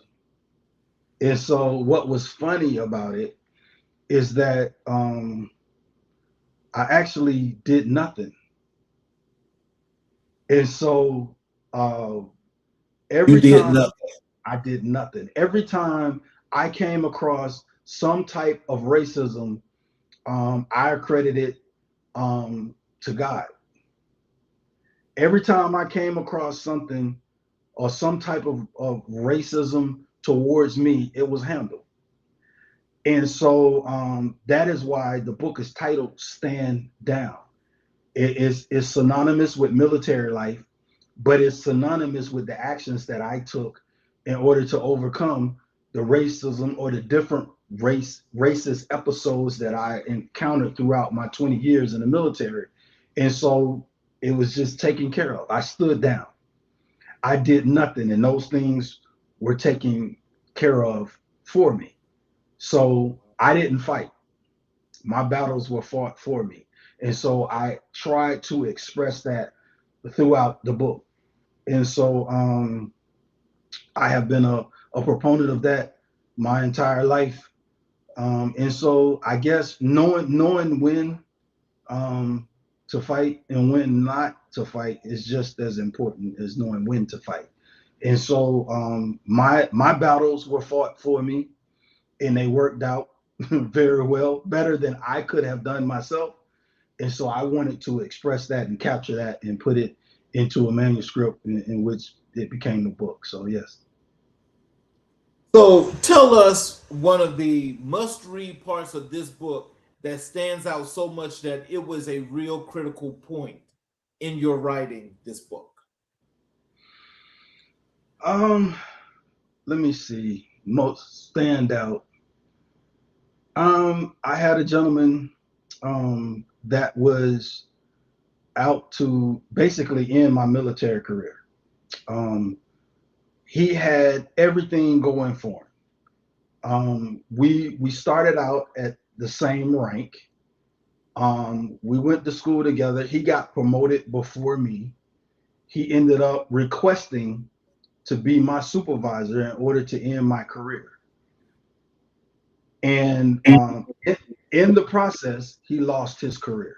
And so, what was funny about it is that I actually did nothing. And so, uh, You every did time nothing. I did nothing, every time I came across some type of racism, I accredit it to God. Every time I came across something or some type of racism towards me, it was handled. And so that is why the book is titled Stand Down. It's synonymous with military life, but it's synonymous with the actions that I took in order to overcome the racism or the different racist episodes that I encountered throughout my 20 years in the military. And so it was just taken care of. I stood down. I did nothing, and those things were taken care of for me. So I didn't fight. My battles were fought for me. And so I tried to express that throughout the book. And so I have been a proponent of that my entire life. And so I guess knowing when um, to fight and when not to fight is just as important as knowing when to fight. And so my battles were fought for me, and they worked out very well, better than I could have done myself. And so I wanted to express that and capture that and put it into a manuscript in which it became the book. So yes. So, tell us one of the must read parts of this book that stands out so much that it was a real critical point in your writing this book. Um, Let me see. Most standout. I had a gentleman that was out to basically end my military career. Um, he had everything going for him. We started out at the same rank. We went to school together. He got promoted before me. He ended up requesting to be my supervisor in order to end my career. And in the process, he lost his career.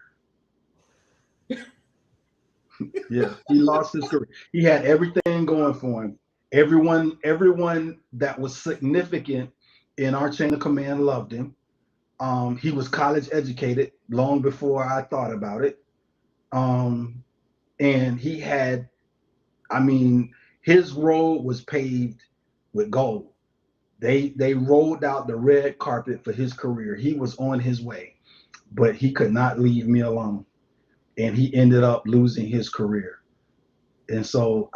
Yeah, he lost his career. He had everything going for him. Everyone that was significant in our chain of command loved him. He was college educated long before I thought about it. Um, and he had, I mean, his road was paved with gold. They rolled out the red carpet for his career. He was on his way, but he could not leave me alone, and he ended up losing his career. And so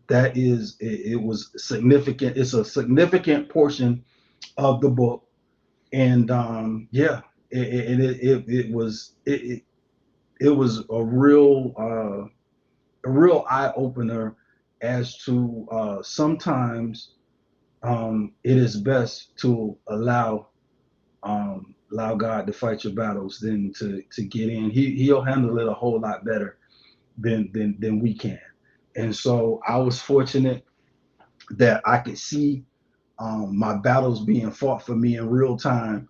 that is it was significant. It's a significant portion of the book, and yeah, it was a real eye opener as to sometimes it is best to allow God to fight your battles than to get in. He'll handle it a whole lot better than we can. And so I was fortunate that I could see my battles being fought for me in real time,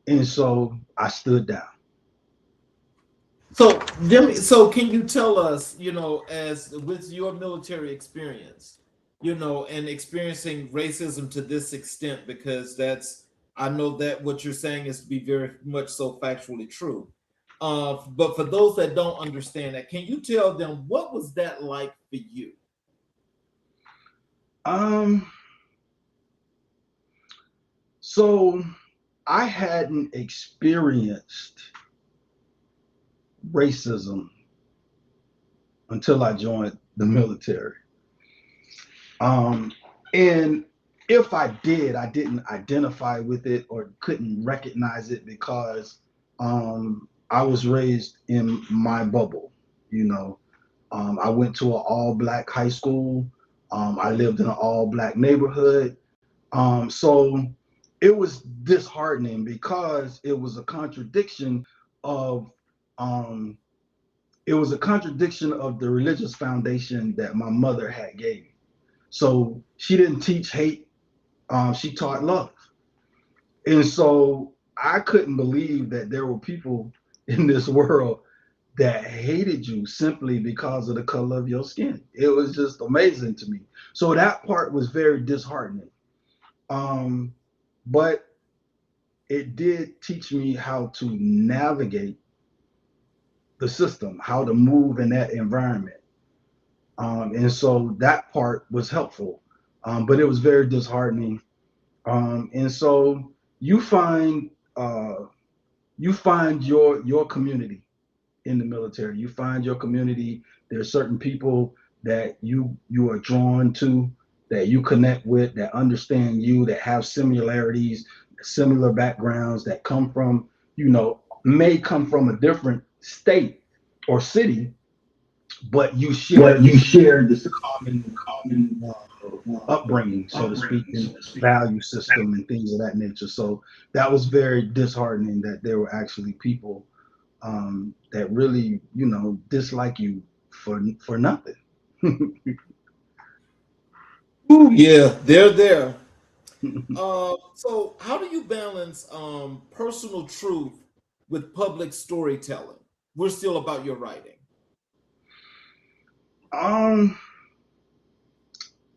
and so I stood down. So, Demi, so can you tell us, as with your military experience, and experiencing racism to this extent, because I know that what you're saying is to be very much so factually true. But for those that don't understand that, can you tell them what was that like for you? Um, so I hadn't experienced racism until I joined the military. And if I did, I didn't identify with it or couldn't recognize it because I was raised in my bubble. You know, I went to an all black high school. I lived in an all black neighborhood. So it was disheartening because it was a contradiction of um, the religious foundation that my mother had gave me. So she didn't teach hate, she taught love. And so I couldn't believe that there were people in this world that hated you simply because of the color of your skin. It was just amazing to me. So that part was very disheartening. Um, but it did teach me how to navigate the system, how to move in that environment. And so that part was helpful, but it was very disheartening. And so you find uh, your community in the military. You find your community. There are certain people that you are drawn to, that you connect with, that understand you, that have similarities, similar backgrounds, that come from, may come from a different state or city, but you share this common upbringing, so to speak, and value system and things of that nature. So that was very disheartening that there were actually people that really, dislike you for nothing. Ooh, yeah, they're there. So how do you balance personal truth with public storytelling? We're still about your writing. um,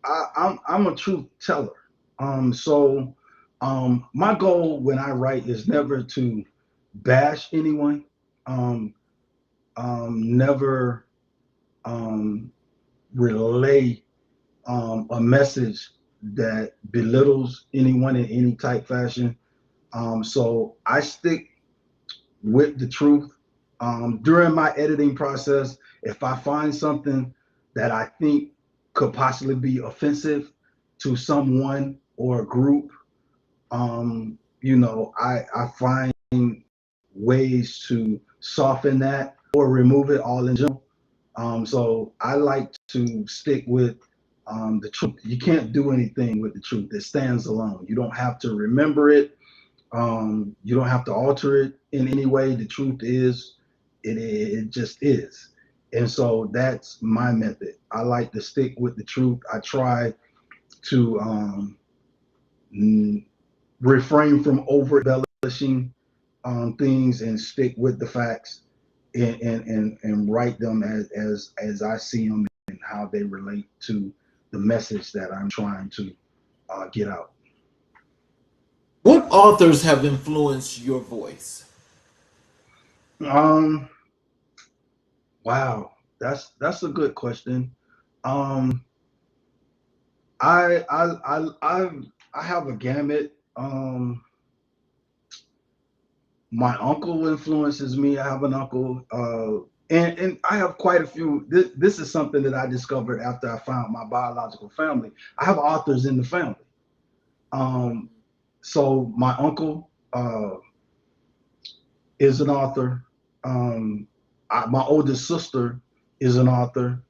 I'm a truth teller. So my goal when I write is never to bash anyone. Um, Never um, relay a message that belittles anyone in any type fashion. So I stick with the truth. During my editing process, if I find something that I think could possibly be offensive to someone or a group, I find ways to soften that or remove it all in general. So I like to stick with the truth. You can't do anything with the truth. It stands alone. You don't have to remember it. You don't have to alter it in any way. The truth is, it just is. And so that's my method. I like to stick with the truth. I try to refrain from over embellishing things and stick with the facts and write them as I see them and how they relate to the message that I'm trying to get out. What authors have influenced your voice? Um, wow, that's a good question. Um, I I have a gamut. My uncle influences me. I have an uncle, and I have quite a few. This is something that I discovered after I found my biological family. I have authors in the family. Um, so my uncle is an author. My oldest sister is an author.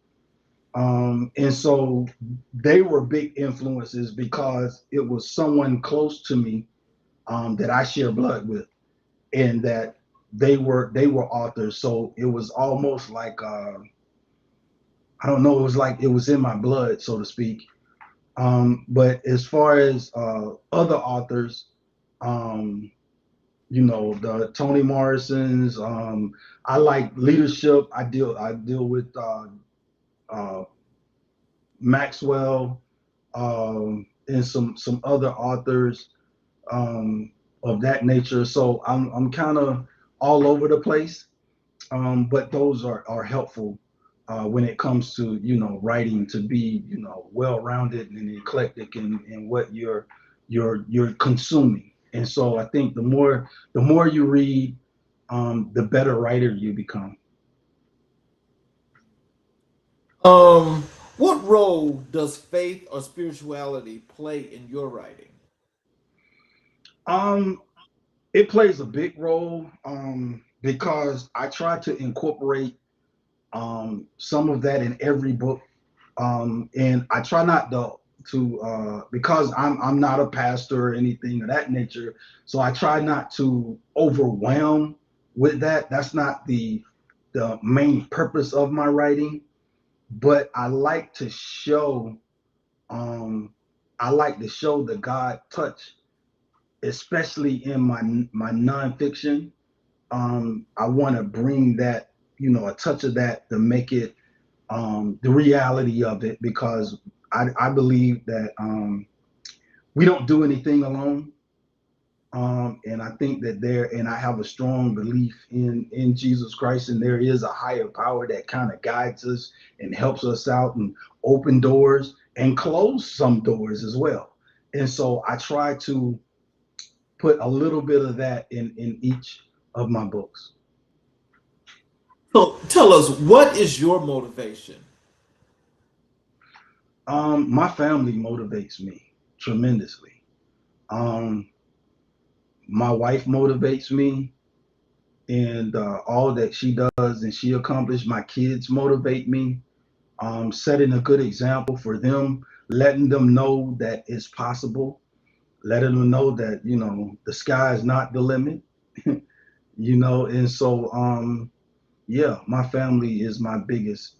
And so they were big influences because it was someone close to me that I share blood with, and that they were authors. So it was almost like I don't know. It was like it was in my blood, so to speak. But as far as other authors, um, the Toni Morrisons. I like leadership. I deal with uh, Maxwell, and some other authors of that nature. So I'm kind of all over the place, but those are helpful when it comes to writing, to be well-rounded and eclectic in what you're consuming. And so I think the more you read, the better writer you become. Um, what role does faith or spirituality play in your writing? Um, it plays a big role because I try to incorporate some of that in every book, and I try not to because I'm not a pastor or anything of that nature, so I try not to overwhelm with that. That's not the main purpose of my writing, but um, I like to show the God touch, especially in my nonfiction. I want to bring that, a touch of that to make it the reality of it, because I believe that we don't do anything alone. And I think that and I have a strong belief in Jesus Christ, and there is a higher power that kind of guides us and helps us out and open doors and close some doors as well. And so I try to put a little bit of that in each of my books. So tell us, what is your motivation? My family motivates me tremendously. Um, my wife motivates me, and all that she does and she accomplished. My kids motivate me, setting a good example for them, letting them know that it's possible, letting them know that the sky is not the limit. And so yeah, my family is my biggest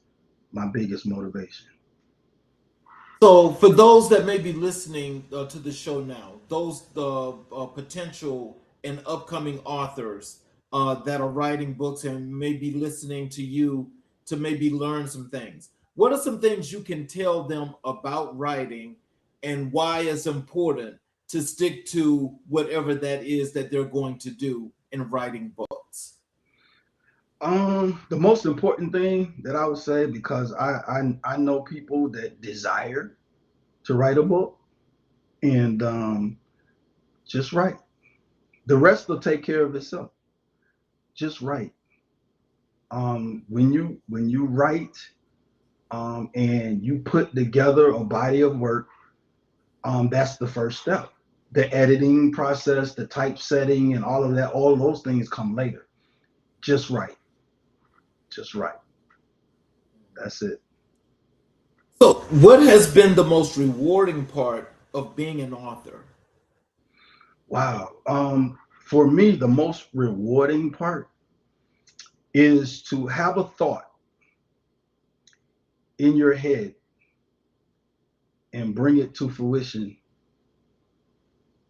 motivation. So, for those that may be listening to the show now, those the potential and upcoming authors that are writing books and may be listening to you to maybe learn some things, what are some things you can tell them about writing and why it's important to stick to whatever that is that they're going to do in writing books? The most important thing that I would say, because I know people that desire to write a book, and just write. The rest will take care of itself. Just write. When you write, and you put together a body of work, that's the first step. The editing process, the typesetting, and all of that, all of those things come later. Just write. Just write. That's it. So, what has been the most rewarding part of being an author? Wow. For me, the most rewarding part is to have a thought in your head and bring it to fruition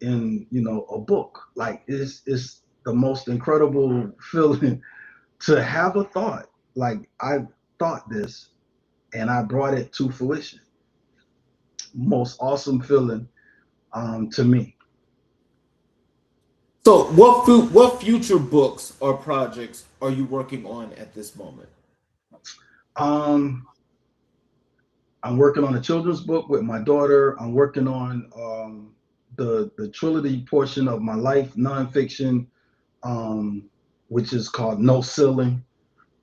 in a book. Like, it's the most incredible feeling to have a thought, like, I thought this and I brought it to fruition. Most awesome feeling to me. So, what future books or projects are you working on at this moment? um I'm working on a children's book with my daughter. I'm working on the trilogy portion of my life, nonfiction, um, which is called No Ceiling.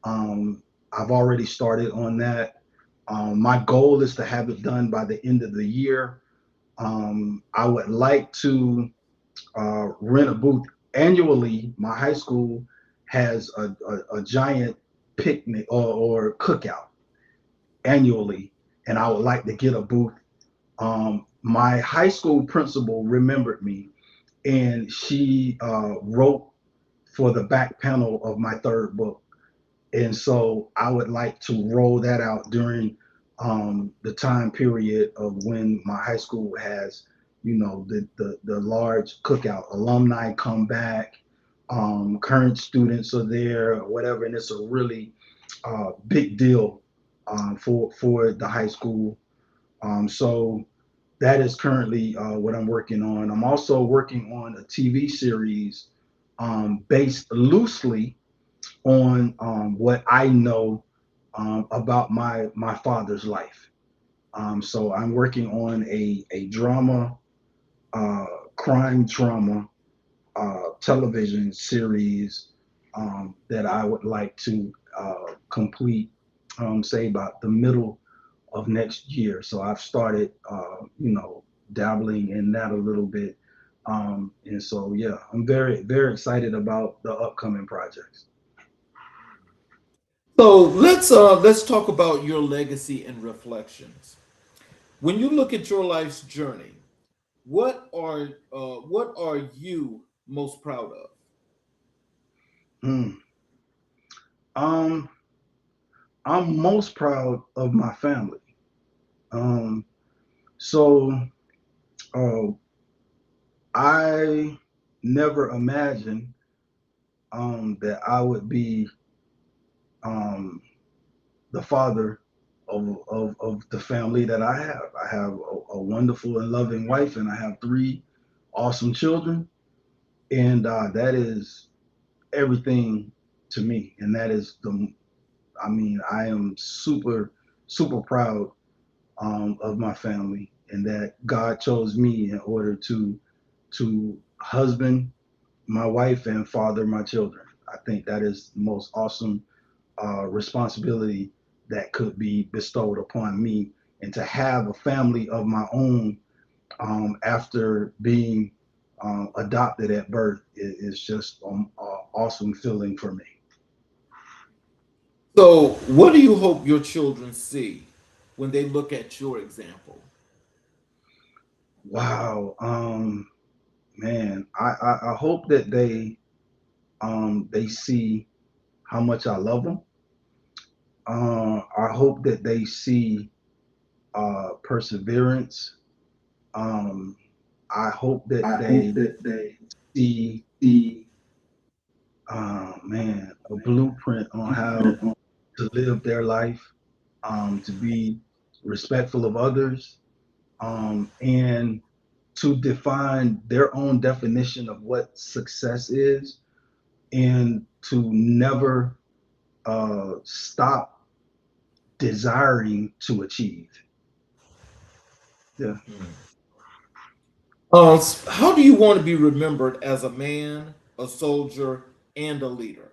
I've already started on that. My goal is to have it done by the end of the year. I would like to rent a booth annually. My high school has a giant picnic or cookout annually, and I would like to get a booth. My high school principal remembered me, and she wrote for the back panel of my third book. And so I would like to roll that out during the time period of when my high school has, the large cookout. Alumni come back, current students are there, or whatever, and it's a really big deal for the high school. So that is currently what I'm working on. I'm also working on a TV series based loosely on what I know about my father's life. So I'm working on a drama, uh, crime drama television series that I would like to complete, say about the middle of next year. So I've started, dabbling in that a little bit. And so, yeah, I'm very, very excited about the upcoming projects. So let's talk about your legacy and reflections. When you look at your life's journey, what are you most proud of? Mm. Um, I'm most proud of my family. Um, so uh, I never imagined that I would be um, the father of the family that I have. I have a wonderful and loving wife, and I have three awesome children, and that is everything to me. And that is I mean, I am super, super proud of my family, and that God chose me in order to husband my wife and father my children. I think that is the most awesome responsibility that could be bestowed upon me, and to have a family of my own after being adopted at birth is just an awesome feeling for me. So, what do you hope your children see when they look at your example? Wow, man, I hope that they see how much I love them. I hope that they see perseverance. Um, I hope that I hope they that they see, see man, a blueprint on how blueprint on. to live their life, to be respectful of others, and to define their own definition of what success is, and to never stop desiring to achieve. Yeah. How do you want to be remembered as a man, a soldier, and a leader?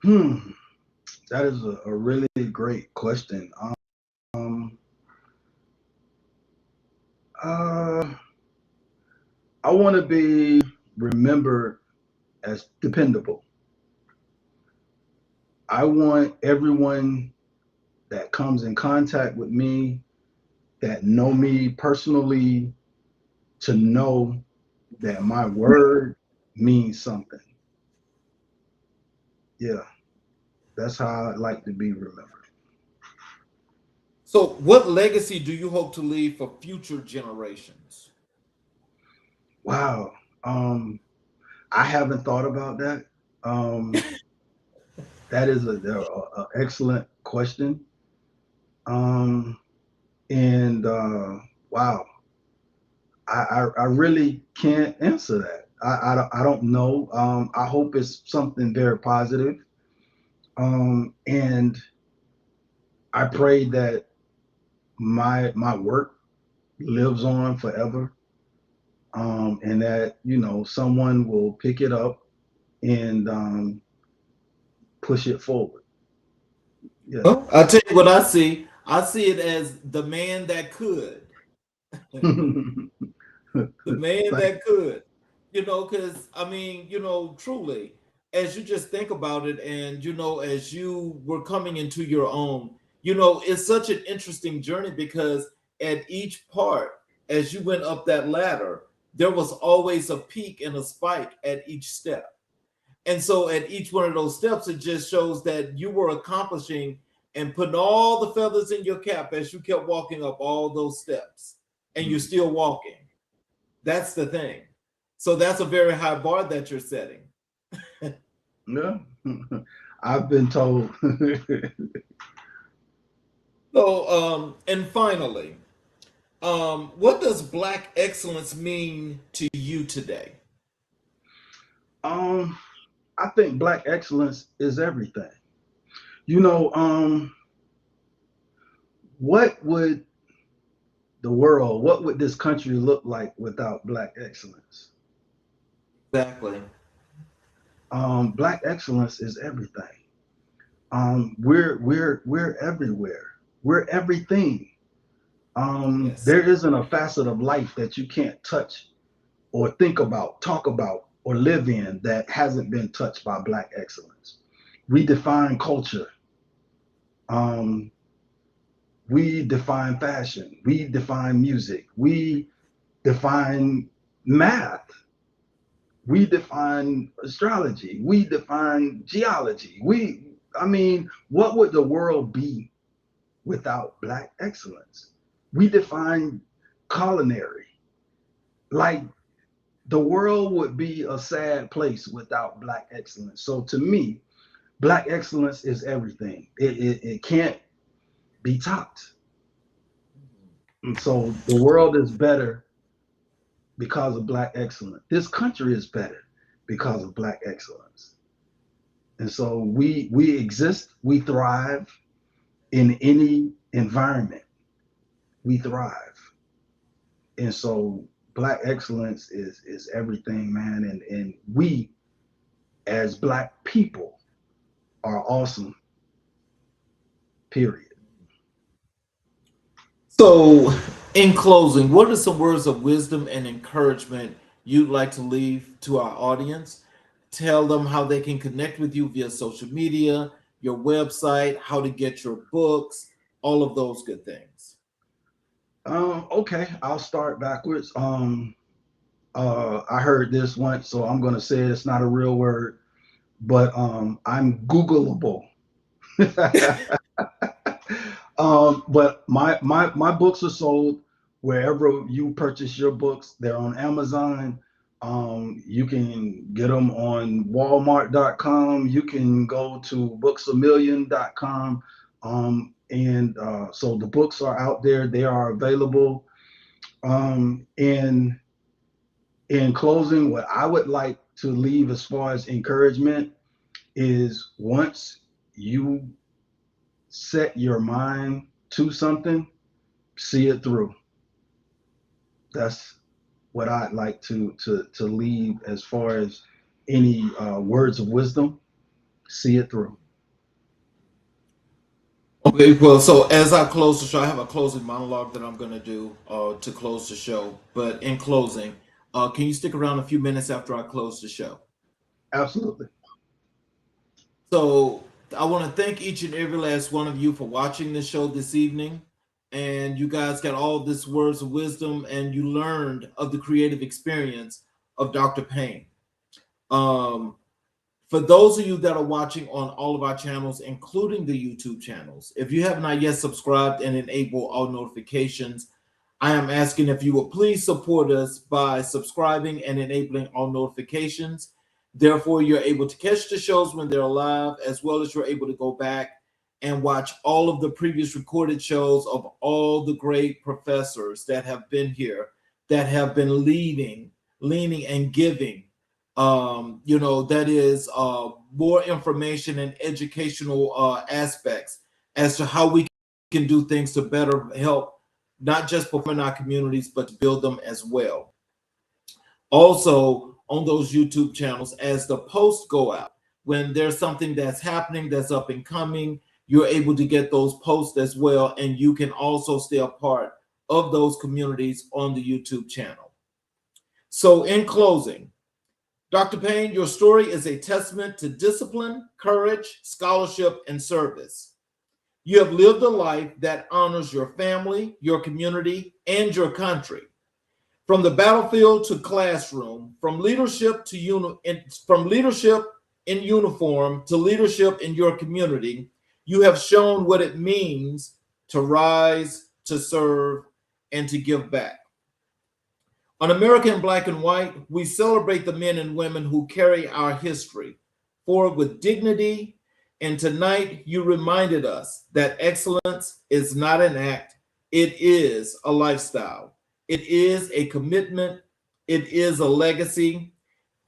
Hmm. That is a really great question. Um, uh, I want to be remembered as dependable. I want everyone that comes in contact with me, that know me personally, to know that my word means something. Yeah, that's how I'd like to be remembered. So, what legacy do you hope to leave for future generations? Wow. Um, I haven't thought about that. Um, that is a excellent question. Um, and wow, I really can't answer that. I don't know. I hope it's something very positive. And I pray that my work lives on forever, and that someone will pick it up and push it forward. Yeah. Well, I'll tell you what I see. I see it as the man that could. The man Thank- that could, because I mean, truly, as you just think about it, and as you were coming into your own, it's such an interesting journey because at each part, as you went up that ladder, there was always a peak and a spike at each step. And so at each one of those steps, it just shows that you were accomplishing and putting all the feathers in your cap as you kept walking up all those steps, and you're still walking. That's the thing. So that's a very high bar that you're setting. Yeah. I've been told. So, and finally, what does Black excellence mean to you today? I think Black excellence is everything. You know, what would what would this country look like without Black excellence? Exactly. Black excellence is everything. We're everywhere. We're everything. Yes. There isn't a facet of life that you can't touch or think about, talk about, or live in that hasn't been touched by Black excellence. We define culture. Um, we define fashion. We define music. We define math. We define astrology. We define geology. I mean, what would the world be without Black excellence? We define culinary. Like, the world would be a sad place without Black excellence. So to me, Black excellence is everything. It can't be topped. And so the world is better because of Black excellence. This country is better because of Black excellence. And so we exist, we thrive in any environment. We thrive. And so Black excellence is everything, man. And we as Black people are awesome. Period. So, in closing, what are some words of wisdom and encouragement you'd like to leave to our audience? Tell them how they can connect with you via social media, your website, how to get your books, all of those good things. Okay, I'll start backwards. I heard this once, so I'm gonna say it's not a real word, but I'm Googleable. But my books are sold wherever you purchase your books. They're on Amazon. You can get them on Walmart.com. You can go to booksamillion.com. So the books are out there. They are available. In closing, what I would like to leave as far as encouragement is once you set your mind to something, see it through. That's what I'd like to leave as far as any words of wisdom. See it through. Okay, well, so as I close the show, I have a closing monologue that I'm going to do to close the show. But in closing, can you stick around a few minutes after I close the show? Absolutely. So I want to thank each and every last one of you for watching the show this evening. And you guys got all this words of wisdom, and you learned of the creative experience of Dr. Payne. For those of you that are watching on all of our channels, including the YouTube channels, if you have not yet subscribed and enabled all notifications, I am asking if you will please support us by subscribing and enabling all notifications. Therefore, you're able to catch the shows when they're live, as well as you're able to go back and watch all of the previous recorded shows of all the great professors that have been here, that have been leaning and giving that is more information and educational aspects as to how we can do things to better help not just perform in our communities, but to build them as well. Also, on those YouTube channels, as the posts go out, when there's something that's happening that's up and coming, you're able to get those posts as well, and you can also stay a part of those communities on the YouTube channel. So in closing, Dr. Payne, your story is a testament to discipline, courage, scholarship, and service. You have lived a life that honors your family, your community, and your country. From the battlefield to classroom, from leadership in uniform to leadership in your community, you have shown what it means to rise, to serve, and to give back. On American Black and White, we celebrate the men and women who carry our history forward with dignity. And tonight, you reminded us that excellence is not an act, it is a lifestyle. It is a commitment. It is a legacy.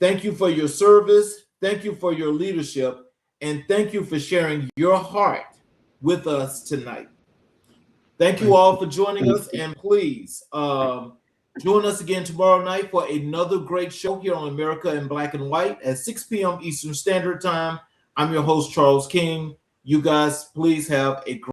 Thank you for your service. Thank you for your leadership. And thank you for sharing your heart with us tonight. Thank you all for joining us. And please join us again tomorrow night for another great show here on America in Black and White at 6 p.m. Eastern Standard Time. I'm your host, Charles King. You guys, please have a great